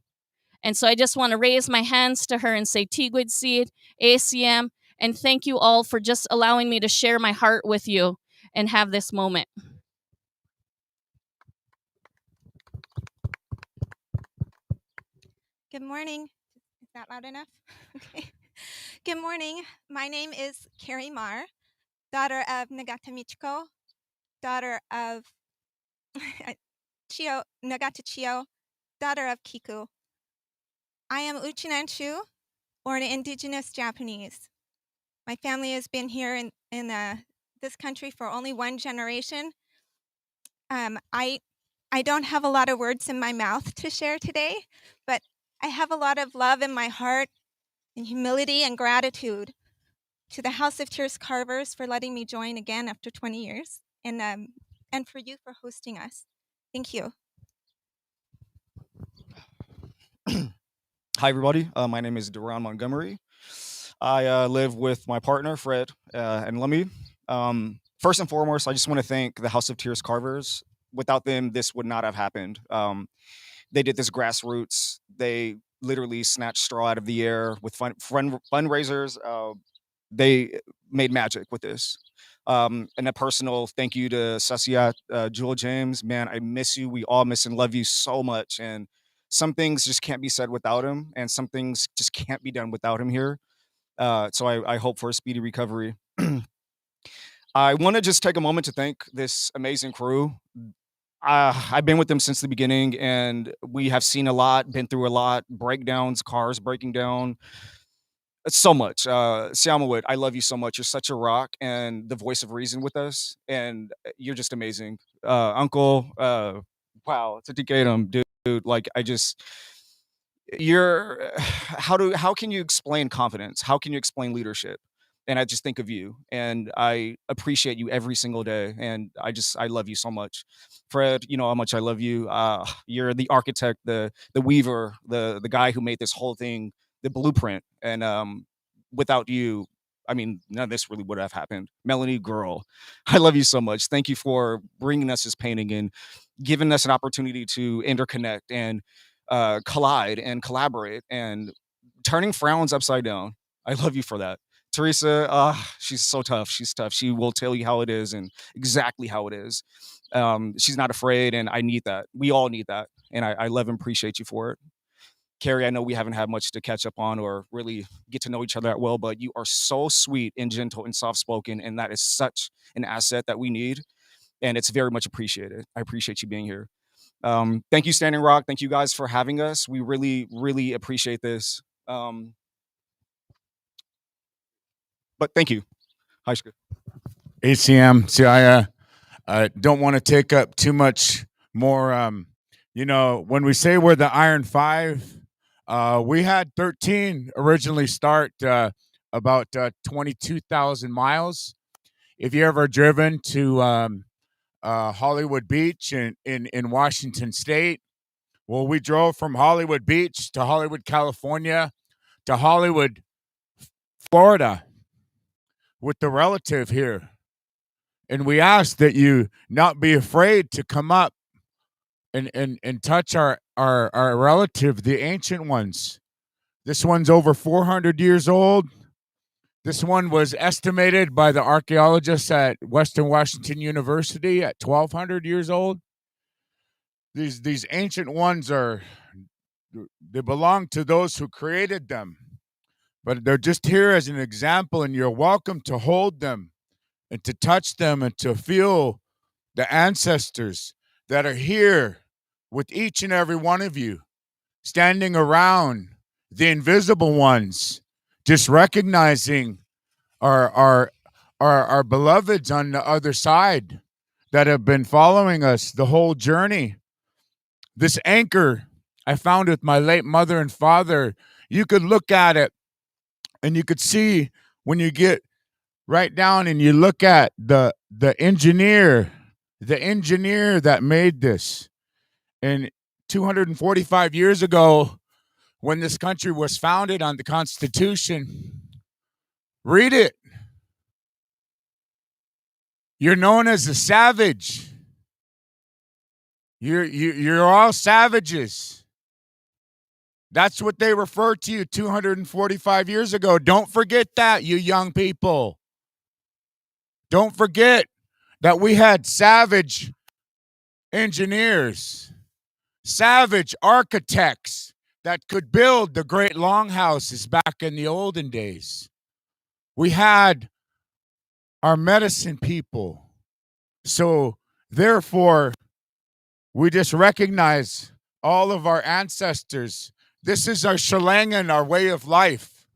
And so I just want to raise my hands to her and say, Teaguid Seed, ACM, and thank you all for just allowing me to share my heart with you and have this moment. Good morning. Is that loud enough? Okay. Good morning. My name is Carrie Marr, daughter of Nagata Michiko, daughter of Nagata Chio, daughter of Kiku. I am Uchinanchu, or an Indigenous Japanese. My family has been here in this country for only one generation. I don't have a lot of words in my mouth to share today, but I have a lot of love in my heart and humility and gratitude to the House of Tears Carvers for letting me join again after 20 years. And for you for hosting us. Thank you. Hi, everybody. My name is Duran Montgomery. I live with my partner, Fred, and Lummi. First and foremost, I just want to thank the House of Tears Carvers. Without them, this would not have happened. They did this grassroots. They literally snatched straw out of the air with fundraisers. They made magic with this. And a personal thank you to Sasia, Jewel James. Man, I miss you. We all miss and love you so much. And some things just can't be said without him, and some things just can't be done without him here. So I hope for a speedy recovery. I want to just take a moment to thank this amazing crew. I've been with them since the beginning, and we have seen a lot, been through a lot, breakdowns, cars breaking down, so much. Siamawit, I love you so much. You're such a rock and the voice of reason with us, and you're just amazing. Uncle, wow, to Tatum, dude. Like I just, you're how can you explain confidence? How can you explain leadership? And I just think of you, and I appreciate you every single day, and I love you so much. Fred, you know how much I love you. You're the architect, the weaver, the guy who made this whole thing, the blueprint, and without you, I mean, none of this really would have happened. Melanie, girl, I love you so much. Thank you for bringing us this painting and giving us an opportunity to interconnect and collide and collaborate and turning frowns upside down. I love you for that. Teresa, she's so tough. She's tough. She will tell you how it is and exactly how it is. She's not afraid, and I need that. We all need that, and I love and appreciate you for it. Carrie, I know we haven't had much to catch up on or really get to know each other that well, but you are so sweet and gentle and soft spoken, and that is such an asset that we need, and it's very much appreciated. I appreciate you being here. Thank you, Standing Rock. Thank you guys for having us. We really, really appreciate this. But thank you. Hi, Shka. ACM. See, I don't want to take up too much more. You know, when we say we're the Iron Five, we had 13 originally start about 22,000 miles. If you ever driven to Hollywood Beach in Washington State, well, we drove from Hollywood Beach to Hollywood, California, to Hollywood, Florida, with the relative here. And we ask that you not be afraid to come up and touch our relative, the ancient ones. This one's over 400 years old. This one was estimated by the archaeologists at Western Washington University at 1,200 years old. These ancient ones they belong to those who created them. But they're just here as an example, and you're welcome to hold them and to touch them and to feel the ancestors that are here with each and every one of you, standing around the invisible ones, just recognizing our beloveds on the other side that have been following us the whole journey. This anchor I found with my late mother and father, you could look at it and you could see when you get right down and you look at the engineer that made this. And 245 years ago, when this country was founded on the Constitution, read it. You're known as a savage. You're all savages. That's what they referred to you 245 years ago. Don't forget that, you young people. Don't forget that we had savage engineers, savage architects that could build the great longhouses back in the olden days. We had our medicine people. So therefore, we just recognize all of our ancestors. This is our shalangan, our way of life.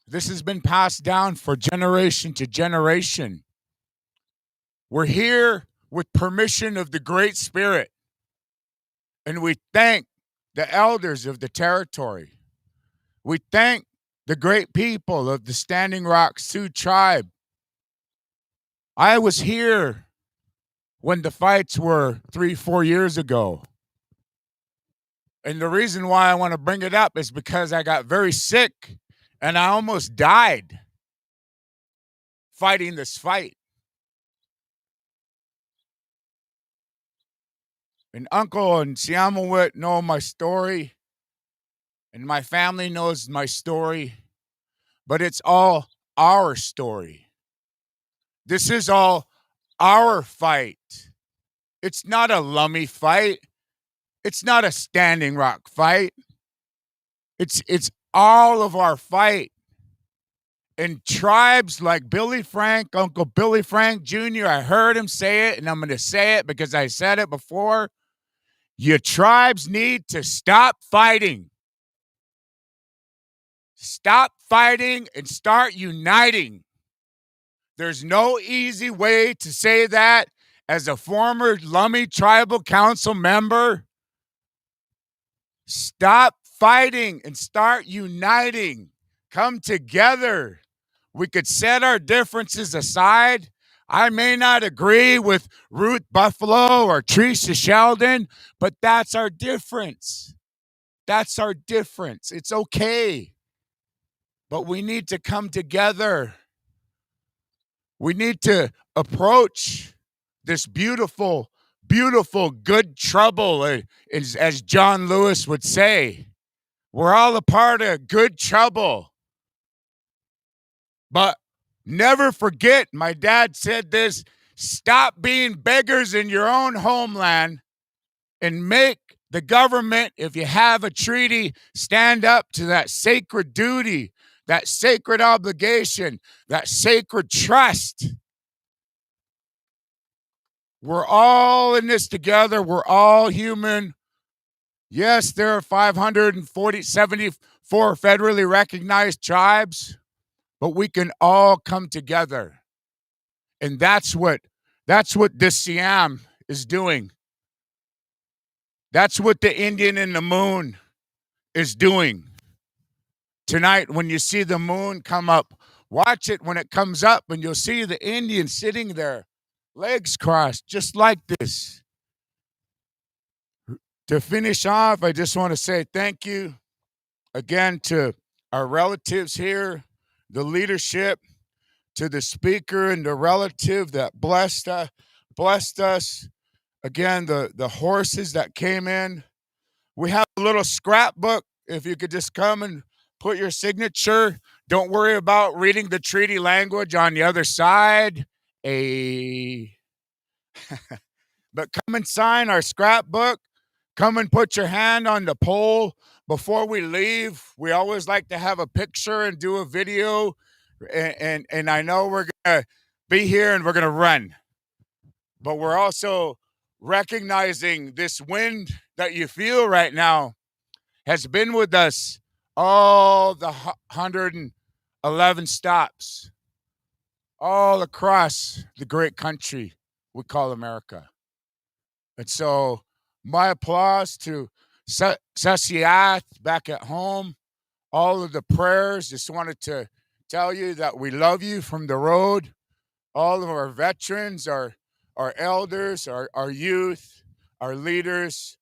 This has been passed down for generation to generation. We're here with permission of the Great Spirit, and we thank the elders of the territory. We thank the great people of the Standing Rock Sioux tribe. I was here when the fights were 3-4 years ago. And the reason why I want to bring it up is because I got very sick and I almost died fighting this fight. And Uncle and Siamawit know my story, and my family knows my story, but it's all our story. This is all our fight. It's not a Lummi fight. It's not a Standing Rock fight. It's all of our fight. And tribes like Billy Frank, Uncle Billy Frank Jr., I heard him say it, and I'm going to say it because I said it before. Your tribes need to stop fighting. Stop fighting and start uniting. There's no easy way to say that as a former Lummi Tribal Council member. Stop fighting and start uniting. Come together. We could set our differences aside. I may not agree with Ruth Buffalo or Teresa Sheldon, but that's our difference. That's our difference. It's okay. But we need to come together. We need to approach this beautiful, beautiful, good trouble, as John Lewis would say. We're all a part of good trouble. But never forget, my dad said this, stop being beggars in your own homeland and make the government, if you have a treaty, stand up to that sacred duty, that sacred obligation, that sacred trust. We're all in this together. We're all human. Yes, there are 574 federally recognized tribes, but we can all come together. And that's what this Siam is doing. That's what the Indian in the moon is doing. Tonight, when you see the moon come up, watch it when it comes up, and you'll see the Indian sitting there, legs crossed, just like this. To finish off, I just want to say thank you again to our relatives here, the leadership, to the speaker and the relative that blessed us. Again, the horses that came in. We have a little scrapbook. If you could just come and put your signature. Don't worry about reading the treaty language on the other side. But come and sign our scrapbook. Come and put your hand on the pole. Before we leave, we always like to have a picture and do a video. And I know we're going to be here and we're going to run. But we're also recognizing this wind that you feel right now has been with us all the 111 stops all across the great country we call America. And so my applause to Sasiath back at home, all of the prayers. Just wanted to tell you that we love you from the road. All of our veterans, our elders, our youth, our leaders.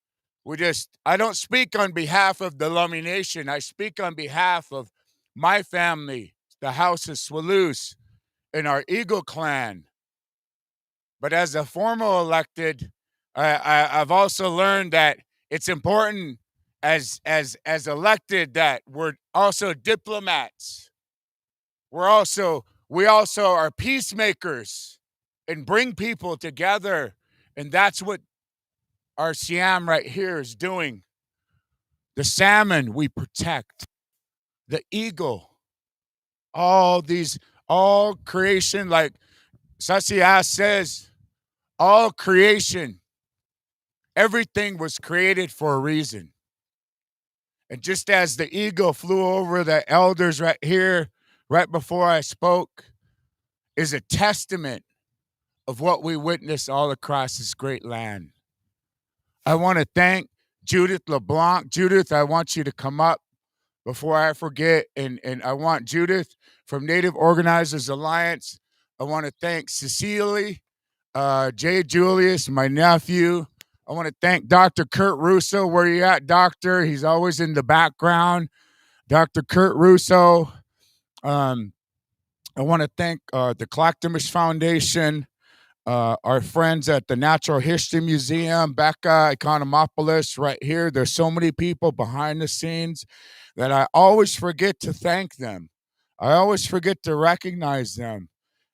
I don't speak on behalf of the Lummi Nation. I speak on behalf of my family, the House of Swaloose, and our Eagle Clan. But as a formal elected, I've also learned that it's important as elected that we're also diplomats. We also are peacemakers and bring people together. And that's what our Siam right here is doing. The salmon we protect, the eagle, all creation, like Sasias says, all creation, everything was created for a reason. And just as the eagle flew over the elders right here, right before I spoke, is a testament of what we witness all across this great land. I want to thank Judith LeBlanc. Judith, I want you to come up before I forget. And I want Judith from Native Organizers Alliance. I want to thank Cecily, Jay Julius, my nephew. I want to thank Dr. Kurt Russo. Where you at, doctor? He's always in the background. Dr. Kurt Russo. I want to thank the Clackamas Foundation, our friends at the Natural History Museum, Becca, Economopoulos, right here. There's so many people behind the scenes that I always forget to thank them. I always forget to recognize them.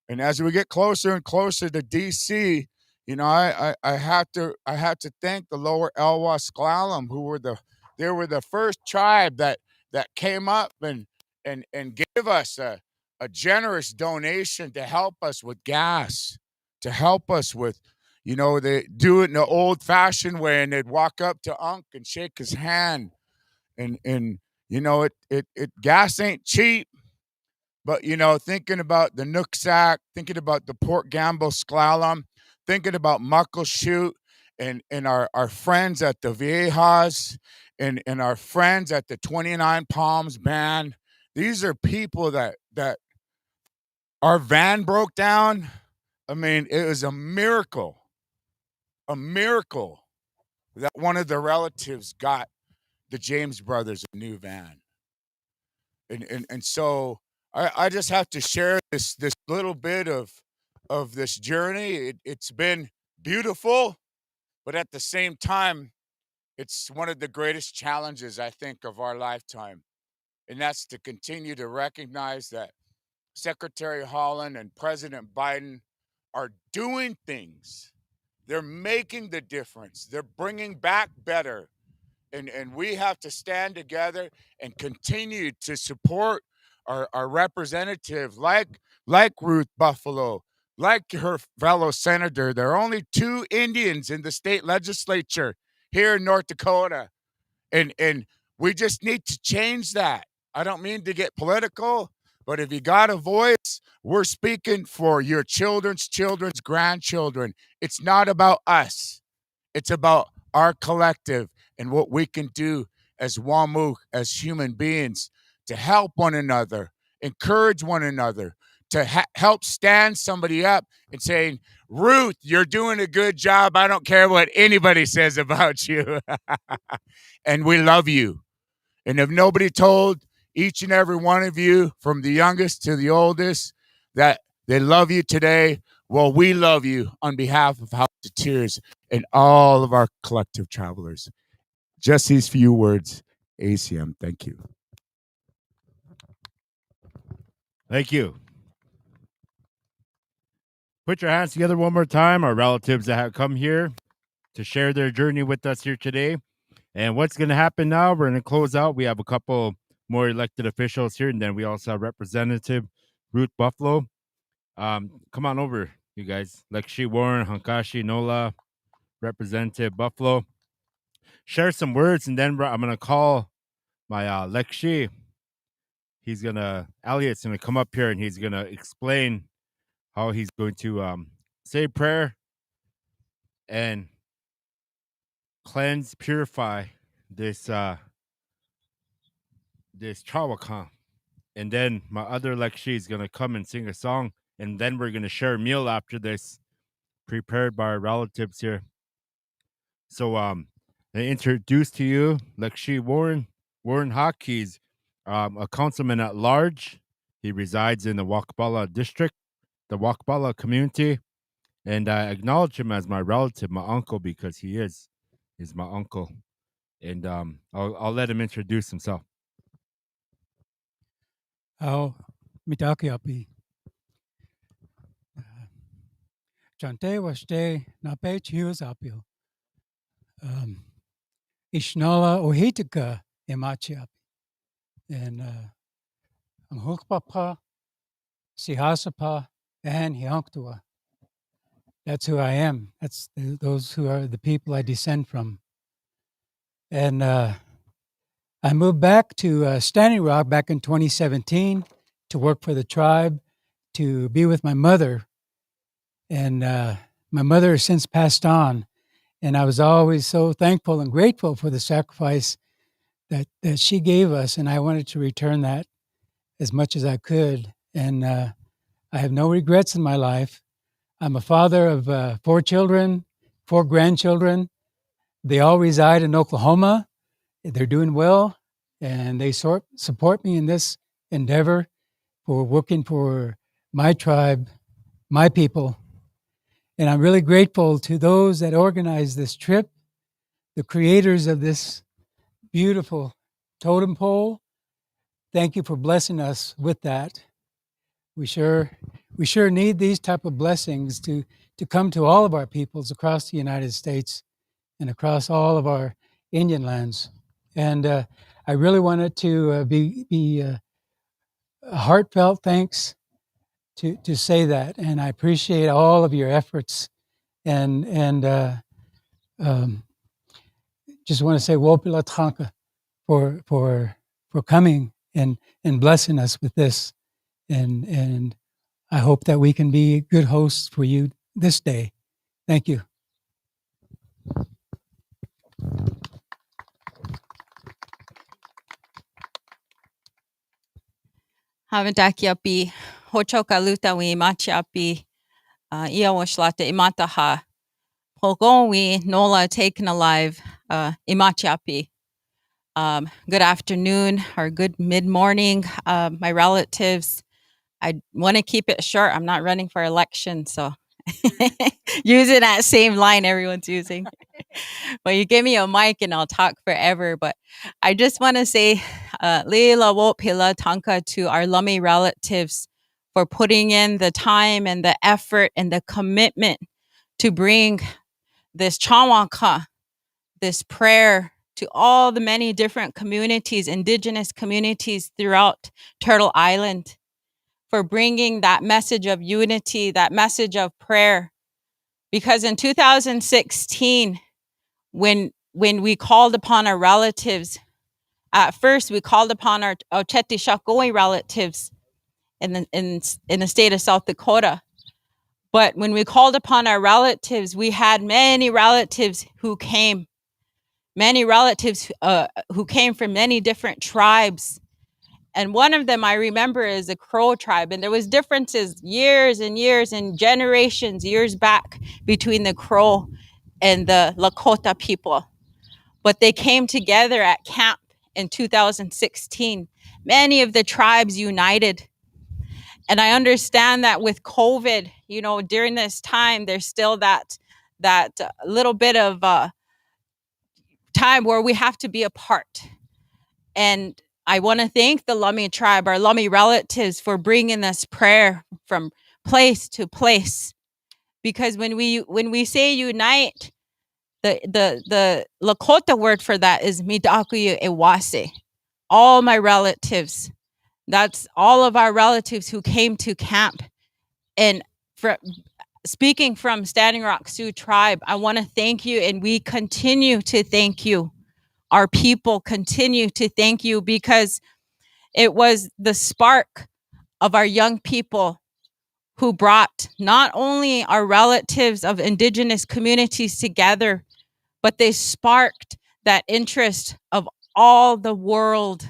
And as we get closer and closer to DC, you know, I have to thank the Lower Elwha Sklallam, who were the first tribe that came up and gave us a generous donation to help us with gas, to help us with, you know, they do it in the old fashioned way, and they'd walk up to Unc and shake his hand and You know, it gas ain't cheap, but you know, thinking about the Nooksack, thinking about the Port Gamble Sklallam, thinking about Muckleshoot and our friends at the Viejas and our friends at the 29 Palms Band. These are people that our van broke down. I mean, it was a miracle that one of the relatives got the James brothers a new van. And so I just have to share this little bit of this journey. It's been beautiful, but at the same time, it's one of the greatest challenges I think of our lifetime. And that's to continue to recognize that Secretary Holland and President Biden are doing things. They're making the difference. They're bringing back better. And we have to stand together and continue to support our representative like Ruth Buffalo, like her fellow senator. There are only 2 Indians in the state legislature here in North Dakota. And we just need to change that. I don't mean to get political, but if you got a voice, we're speaking for your children's grandchildren. It's not about us. It's about our collective and what we can do as Wamuk, as human beings, to help one another, encourage one another, to help stand somebody up and saying, Ruth, you're doing a good job. I don't care what anybody says about you. And we love you. And if nobody told each and every one of you, from the youngest to the oldest, that they love you today, well, we love you on behalf of House of Tears and all of our collective travelers. Just these few words, ACM, thank you. Thank you. Put your hands together one more time. Our relatives that have come here to share their journey with us here today. And what's going to happen now, we're going to close out. We have a couple more elected officials here, and then we also have Representative Ruth Buffalo. Come on over, you guys. Lekshi Warren, Hankashi, Nola, Representative Buffalo. Share some words, and then I'm going to call my Lekshi. Elliot's going to come up here, and he's going to explain how he's going to say prayer and cleanse, purify this Chawakan. And then my other Lekshi is gonna come and sing a song, and then we're gonna share a meal after this, prepared by our relatives here. So I introduce to you Lekshi Warren Hawk. He's a councilman at large. He resides in the Wakbala district, the Wakbala community, and I acknowledge him as my relative, my uncle, because he's my uncle. And I'll let him introduce himself. Mitakiapi. Chante washte napech hiusapio. Ishnala ohitika emachiapi. And Amhukpapa, Sihasapa, and Hianktua. That's who I am. That's those who are the people I descend from. And I moved back to Standing Rock back in 2017 to work for the tribe, to be with my mother. And my mother has since passed on. And I was always so thankful and grateful for the sacrifice that she gave us. And I wanted to return that as much as I could. And I have no regrets in my life. I'm a father of 4 children, 4 grandchildren. They all reside in Oklahoma. They're doing well, and they support me in this endeavor for working for my tribe, my people. And I'm really grateful to those that organized this trip, the creators of this beautiful totem pole. Thank you for blessing us with that. We sure need these type of blessings to come to all of our peoples across the United States and across all of our Indian lands. And I really wanted to be a heartfelt thanks to say that. And I appreciate all of your efforts. And just want to say Wopila Tranka for coming and blessing us with this. And I hope that we can be good hosts for you this day. Thank you. Havadakiapi, Hochokaluta wi machiapi, Iawashlata imataha, Pogonwi Nola taken alive, Imachiapi. Good afternoon or good mid-morning, my relatives. I want to keep it short. I'm not running for election, so using that same line everyone's using. But you give me a mic and I'll talk forever. But I just want to say, Leila Wopila Tanka to our Lummi relatives for putting in the time and the effort and the commitment to bring this Chawaka, this prayer to all the many different communities, Indigenous communities throughout Turtle Island, for bringing that message of unity, that message of prayer. Because in 2016, when we called upon our relatives, at first we called upon our Ocheti Shakoi relatives in the state of South Dakota. But when we called upon our relatives, we had many relatives who came, who came from many different tribes. And one of them I remember is the Crow tribe. And there was differences years and years and generations, years back between the Crow and the Lakota people. But they came together at camp in 2016. Many of the tribes united. And I understand that with COVID, during this time, there's still that little bit of time where we have to be apart. And I want to thank the Lummi tribe, our Lummi relatives, for bringing this prayer from place to place. Because when we say unite, the Lakota word for that is midakuyu ewase. All my relatives. That's all of our relatives who came to camp. And speaking from Standing Rock Sioux tribe, I want to thank you, and we continue to thank you. Our people continue to thank you, because it was the spark of our young people who brought not only our relatives of Indigenous communities together, but they sparked that interest of all the world,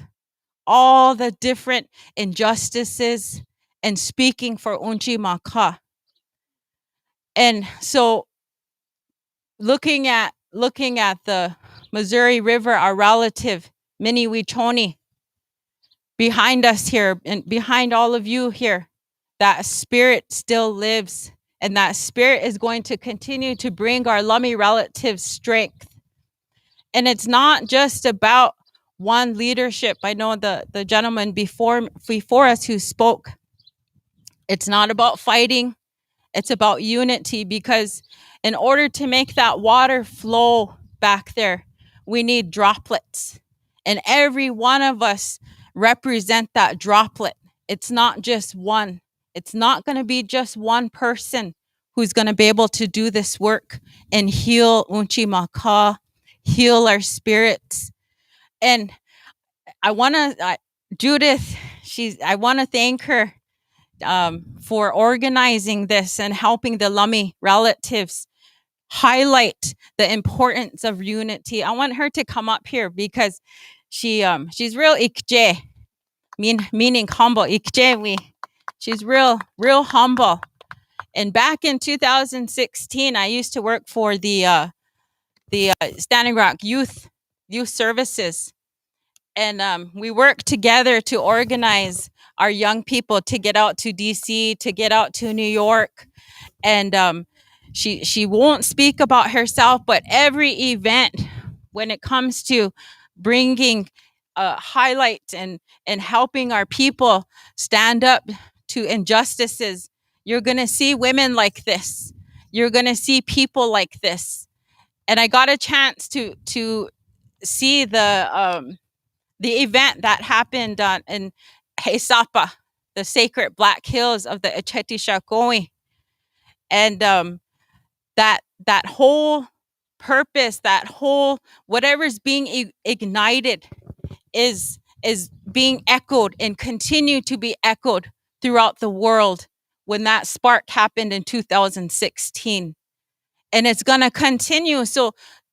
all the different injustices, and speaking for Unchi Maka. And so looking at the Missouri River, our relative, Minnie Wichoni, behind us here and behind all of you here, that spirit still lives. And that spirit is going to continue to bring our Lummi relatives strength. And it's not just about one leadership. I know the gentleman before us who spoke. It's not about fighting. It's about unity, because in order to make that water flow back there, we need droplets. And every one of us represent that droplet. It's not just one. It's not going to be just one person who's going to be able to do this work and heal Unchi Maka, heal our spirits. And I want to, Judith, I want to thank her for organizing this and helping the Lummi relatives highlight the importance of unity. I want her to come up here, because she's real ikje, meaning humble. Ikje, she's real humble. And back in 2016, I used to work for the Standing Rock Youth Services. And we worked together to organize our young people to get out to DC, to get out to New York. And she won't speak about herself, but every event, when it comes to bringing highlight and helping our people stand up to injustices, you're going to see women like this. You're going to see people like this. And I got a chance to see the event that happened in Haisapa, the sacred Black Hills of the Ocheti Shakoi. And that whole purpose, that whole whatever's being ignited is is being echoed and continue to be echoed throughout the world when that spark happened in 2016. And it's going to continue. So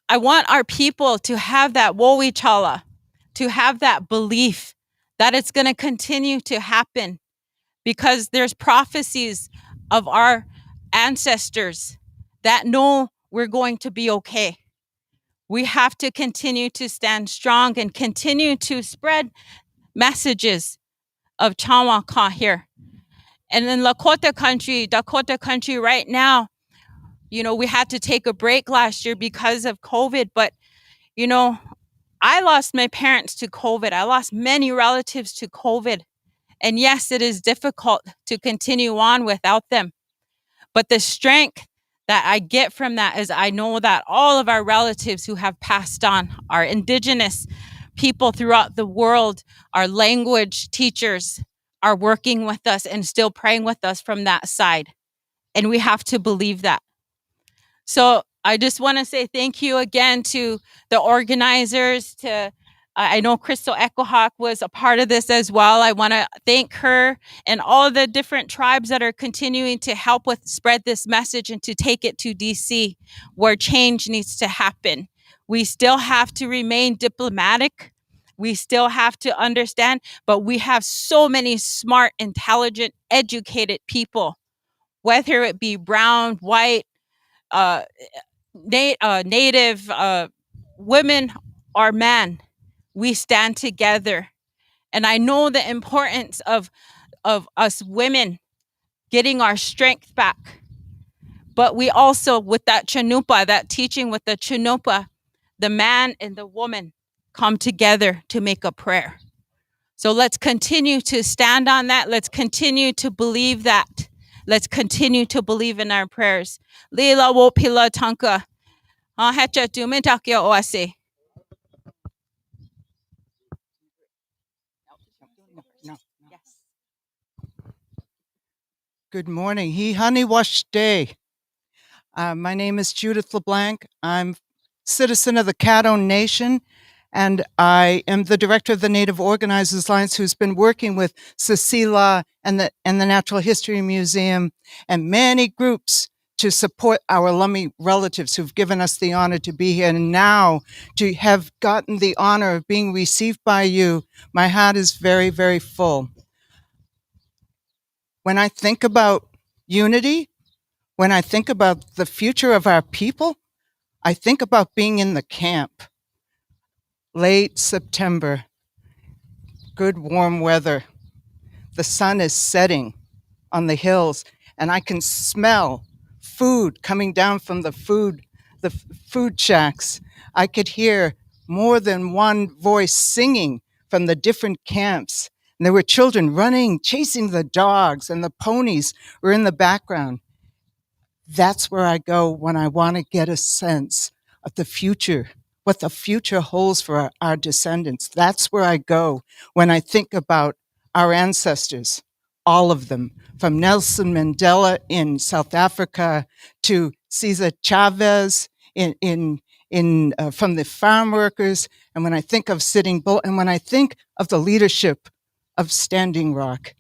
I want our people to have that wowichala, to have that belief that it's going to continue to happen, because there's prophecies of our ancestors that know we're going to be okay. We have to continue to stand strong and continue to spread messages of Chawaka here. And in Dakota country right now, you know, we had to take a break last year because of COVID, but, you know, I lost my parents to COVID. I lost many relatives to COVID. And yes, it is difficult to continue on without them. But the strength that I get from that is I know that all of our relatives who have passed on, our Indigenous people throughout the world, our language teachers are working with us and still praying with us from that side. And we have to believe that. So I just want to say thank you again to the organizers, to I know Crystal Echohawk was a part of this as well. I want to thank her and all the different tribes that are continuing to help with spread this message and to take it to DC, where change needs to happen. We still have to remain diplomatic. We still have to understand, but we have so many smart, intelligent, educated people, whether it be brown, white, native, women or men. We stand together. And I know the importance of us women getting our strength back. But we also, with that chanupa, that teaching with the chanupa, the man and the woman come together to make a prayer. So let's continue to stand on that. Let's continue to believe that. Let's continue to believe in our prayers. Lila wopila tanka. Hecha tumentakia oase. Good morning. He honey wash day. My name is Judith LeBlanc. I'm citizen of the Caddo Nation, and I am the director of the Native Organizers Alliance, who's been working with Cecilia and the Natural History Museum and many groups to support our Lummi relatives who've given us the honor to be here. And now to have gotten the honor of being received by you, my heart is very, very full. When I think about unity, when I think about the future of our people, I think about being in the camp. Late September, good warm weather. The sun is setting on the hills, and I can smell food coming down from the food shacks. I could hear more than one voice singing from the different camps. And there were children running, chasing the dogs, and the ponies were in the background. That's where I go when I want to get a sense of the future, what the future holds for our descendants. That's where I go when I think about our ancestors, all of them, from Nelson Mandela in South Africa to Cesar Chavez from the farm workers. And when I think of Sitting Bull, and when I think of the leadership of Standing Rock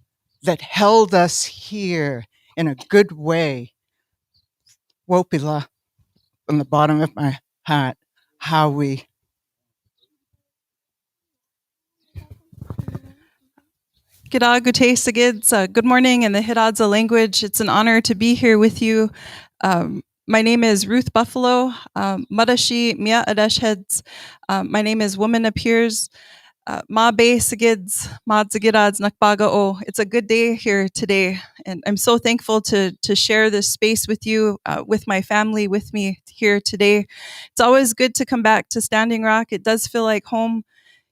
that held us here in a good way, Wopila, from the bottom of my heart, Howie. G'dag gute Sigids. Good morning in the Hidadza language. It's an honor to be here with you. My name is Ruth Buffalo. Madashi Mia Adeshheads. My name is Woman Appears. Ma Be Sigids, Mad Sigidads Nakbaga O. It's a good day here today, and I'm so thankful to share this space with you, with my family, with me here today. It's always good to come back to Standing Rock. It does feel like home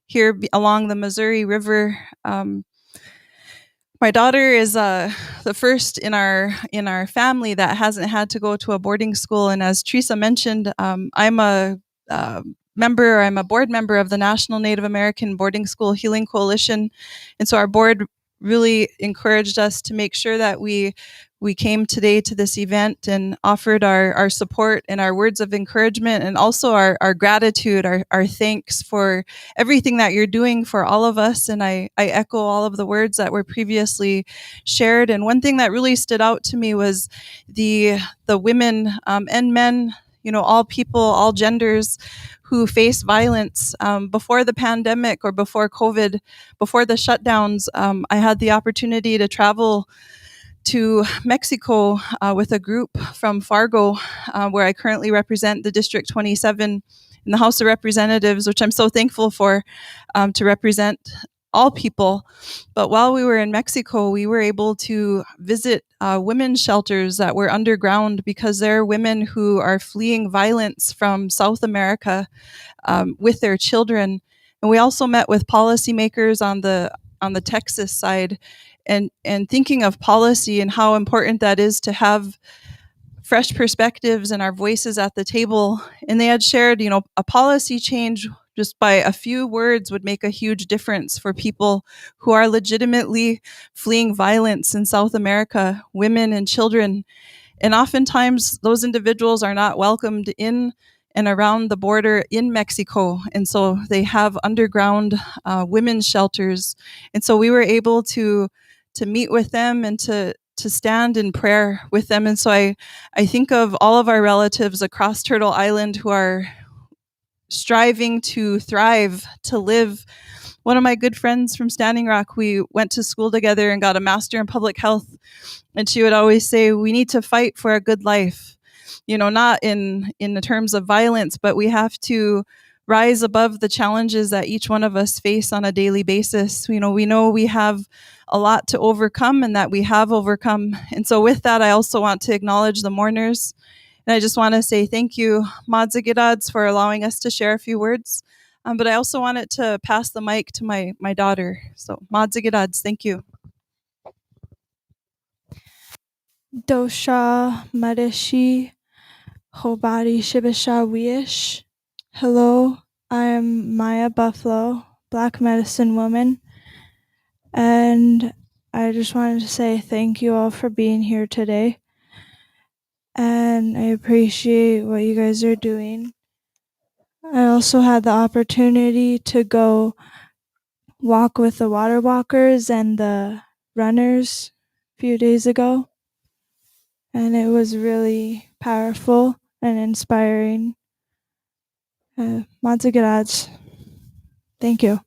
here along the Missouri River. My daughter is the first in our family that hasn't had to go to a boarding school, and as Teresa mentioned, I'm a board member of the National Native American Boarding School Healing Coalition, and so our board really encouraged us to make sure that we we came today to this event and offered our support and our words of encouragement, and also our gratitude, our thanks for everything that you're doing for all of us. And I echo all of the words that were previously shared. And one thing that really stood out to me was the women and men, all people, all genders who face violence. Before the pandemic or before COVID, before the shutdowns, I had the opportunity to travel to Mexico with a group from Fargo, where I currently represent the District 27 in the House of Representatives, which I'm so thankful for, to represent all people. But while we were in Mexico, we were able to visit women's shelters that were underground, because there are women who are fleeing violence from South America with their children. And we also met with policymakers on the Texas side, and thinking of policy and how important that is to have fresh perspectives and our voices at the table. And they had shared, a policy change just by a few words would make a huge difference for people who are legitimately fleeing violence in South America, women and children. And oftentimes those individuals are not welcomed in and around the border in Mexico. And so they have underground women's shelters. And so we were able to meet with them and to stand in prayer with them. And so I think of all of our relatives across Turtle Island who are striving to thrive, to live. One of my good friends from Standing Rock, we went to school together and got a master in public health. And she would always say, we need to fight for a good life, not in the terms of violence, but we have to rise above the challenges that each one of us face on a daily basis. We know we have a lot to overcome and that we have overcome. And so with that, I also want to acknowledge the mourners. And I just want to say thank you, Madzigidads, for allowing us to share a few words. But I also wanted to pass the mic to my daughter. So Madzigidads, thank you. Dosha Madeshi Hobari Shibisha Wiish. Hello, I am Maya Buffalo, Black Medicine Woman. And I just wanted to say thank you all for being here today. And I appreciate what you guys are doing. I also had the opportunity to go walk with the water walkers and the runners a few days ago. And it was really powerful and inspiring. Madzigaraj. Thank you.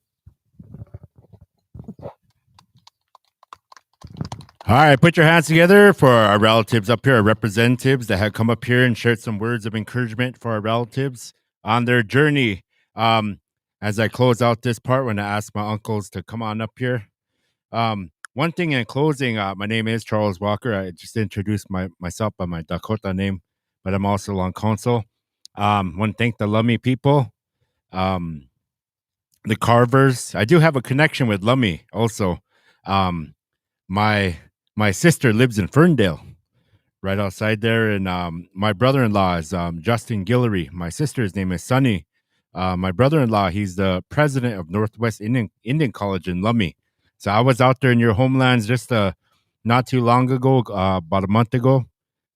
All right, put your hands together for our relatives up here, our representatives that have come up here and shared some words of encouragement for our relatives on their journey. As I close out this part, when I ask my uncles to come on up here. One thing in closing, my name is Charles Walker. I just introduced myself by my Dakota name, but I'm also on council. Want to thank the Lummi people, the Carvers. I do have a connection with Lummi also. My sister lives in Ferndale, right outside there, and my brother-in-law is Justin Guillory. My sister's name is Sunny. My brother-in-law, he's the president of Northwest Indian College in Lummi. So I was out there in your homelands just not too long ago, about a month ago,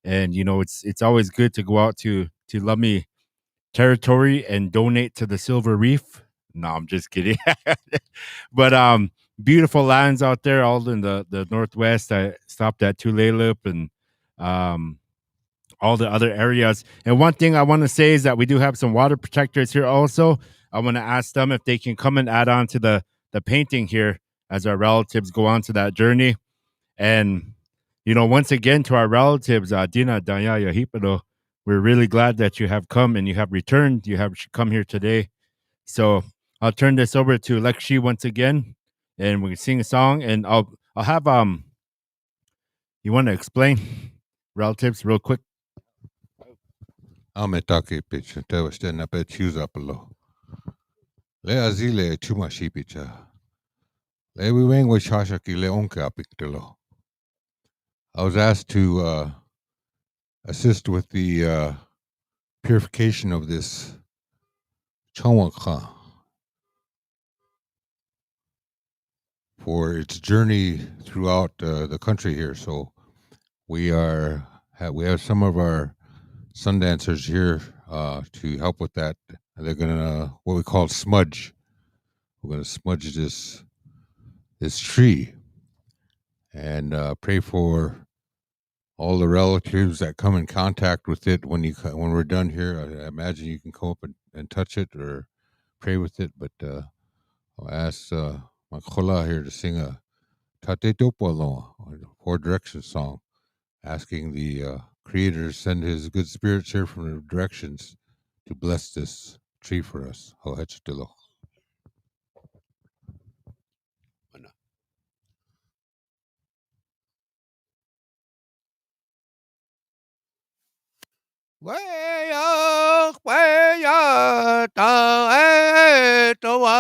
and it's always good to go out to Lummi territory and donate to the Silver Reef. No, I'm just kidding. But beautiful lands out there, all in the Northwest. I stopped at Tulalip and all the other areas. And one thing I want to say is that we do have some water protectors here also. I want to ask them if they can come and add on to the painting here as our relatives go on to that journey. And, once again, to our relatives, Dina, Danya, Yahipado, we're really glad that you have come and you have returned. You have come here today. So I'll turn this over to Lekshi once again, and we can sing a song. And I'll have you want to explain relatives real quick? Ametake pitch, Tevastan pet shoes up below. Le azile chuma shipicha. Le we wing with Shashaki Leonka pictolo. I was asked to assist with the purification of this Chawakha for its journey throughout the country here. So we have some of our sun dancers here to help with that. They're gonna what we call smudge. We're gonna smudge this tree and pray for all the relatives that come in contact with it when we're done here. I imagine you can come up and touch it or pray with it. But I'll ask my kola here to sing a Tate Topaloa, or 4 directions song, asking the Creator to send His good spirits here from the directions to bless this tree for us. Hohechitilo. Way ta e to wa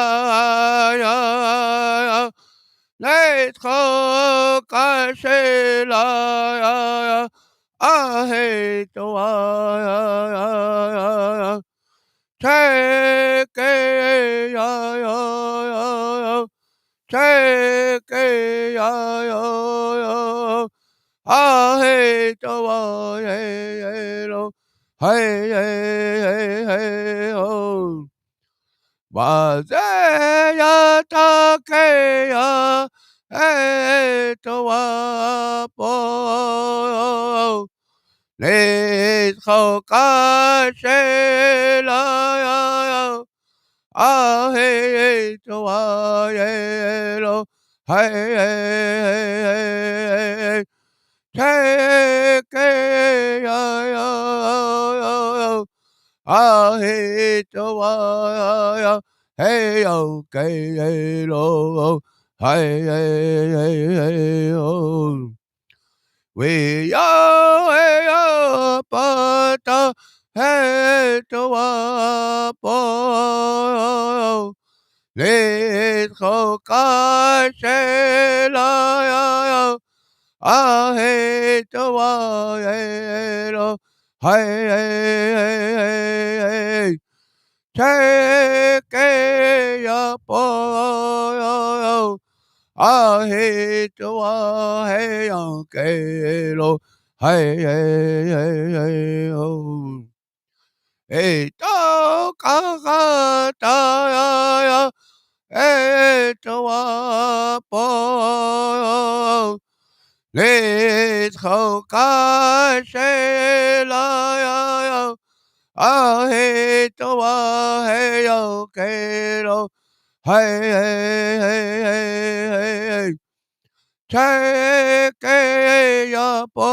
let go ka se la a he to wa take take a he to wa lo hey hey hey oh wa ya ta ke ya e to wa po le kho ka she la ya a he to wa lo hey take a he to wa hey okay lo hey oh we yo pa ta hey to wa po le kho ka she la ya a he to wa lo hey take ya po a he to wa hey ke lo hey oh hey to ka ta ya hey to wa po le kho ka she la ya a he to wa hey ke lo hey take ya po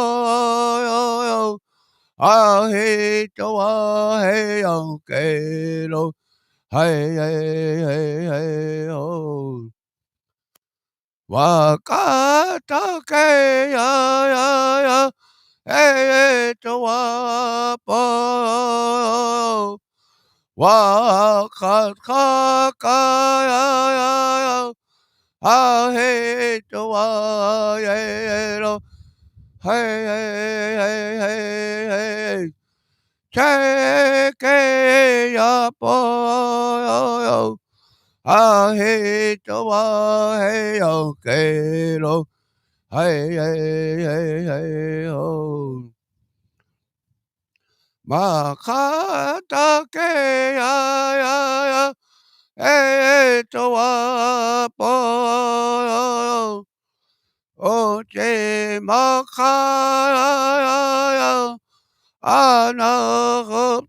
a he to wa hey ke lo hey oh wa ka ta ke ya hey to wa po wa ka ya a he to wa lo hey take ya po a he to wa hey ke lo hey oh ma ka ta ke ya hey to wa po o che ma ka ana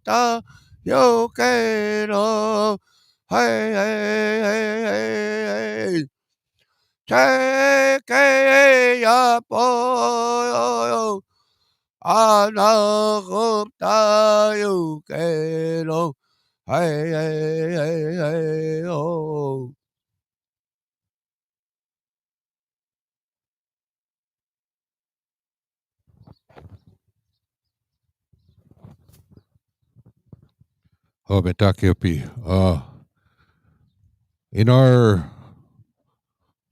ta yo ke lo hey take ya po ana ta yo ke lo hey oh Hobetakiopi. In our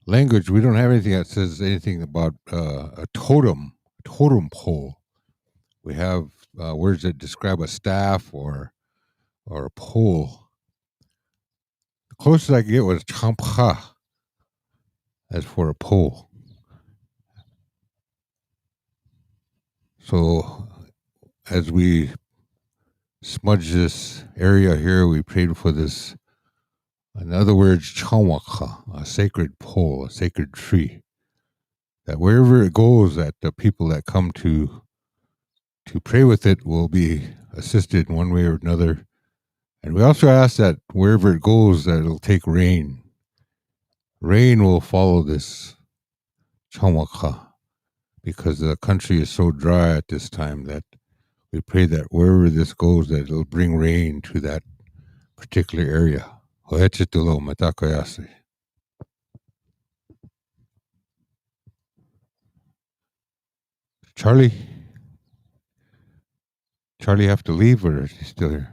language, we don't have anything that says anything about a totem pole. We have words that describe a staff or a pole. The closest I could get was champha, as for a pole. So as we smudge this area here, we prayed for this, in other words, chawaka, a sacred pole, a sacred tree, that wherever it goes, that the people that come to pray with it will be assisted in one way or another. And we also ask that wherever it goes, that it'll take rain. Rain will follow this chawaka, because the country is so dry at this time that we pray that wherever this goes, that it'll bring rain to that particular area. Ho'echitulo matakoyase. Charlie have to leave, or is he still here?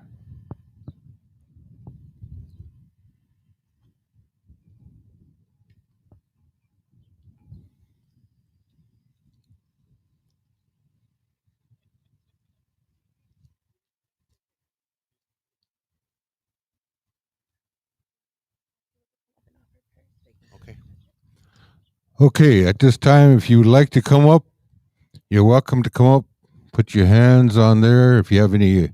Okay, at this time, if you would like to come up, you're welcome to come up. Put your hands on there. If you have any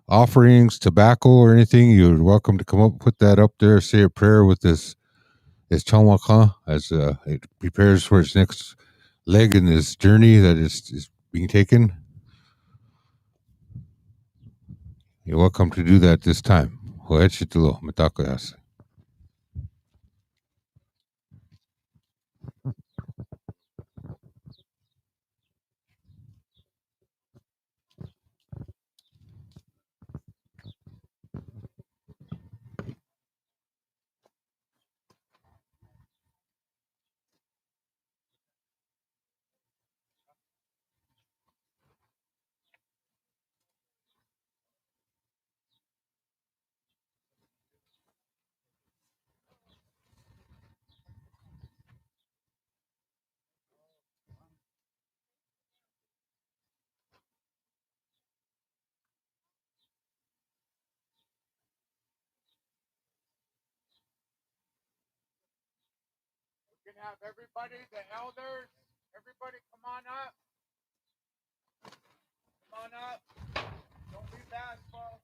offerings, tobacco, or anything, you're welcome to come up, put that up there, say a prayer with this chawaka as it prepares for its next leg in this journey that is being taken. You're welcome to do that this time. Ho'echitulo matakoyase. We can have everybody, the elders, everybody come on up. Come on up. Don't be bashful.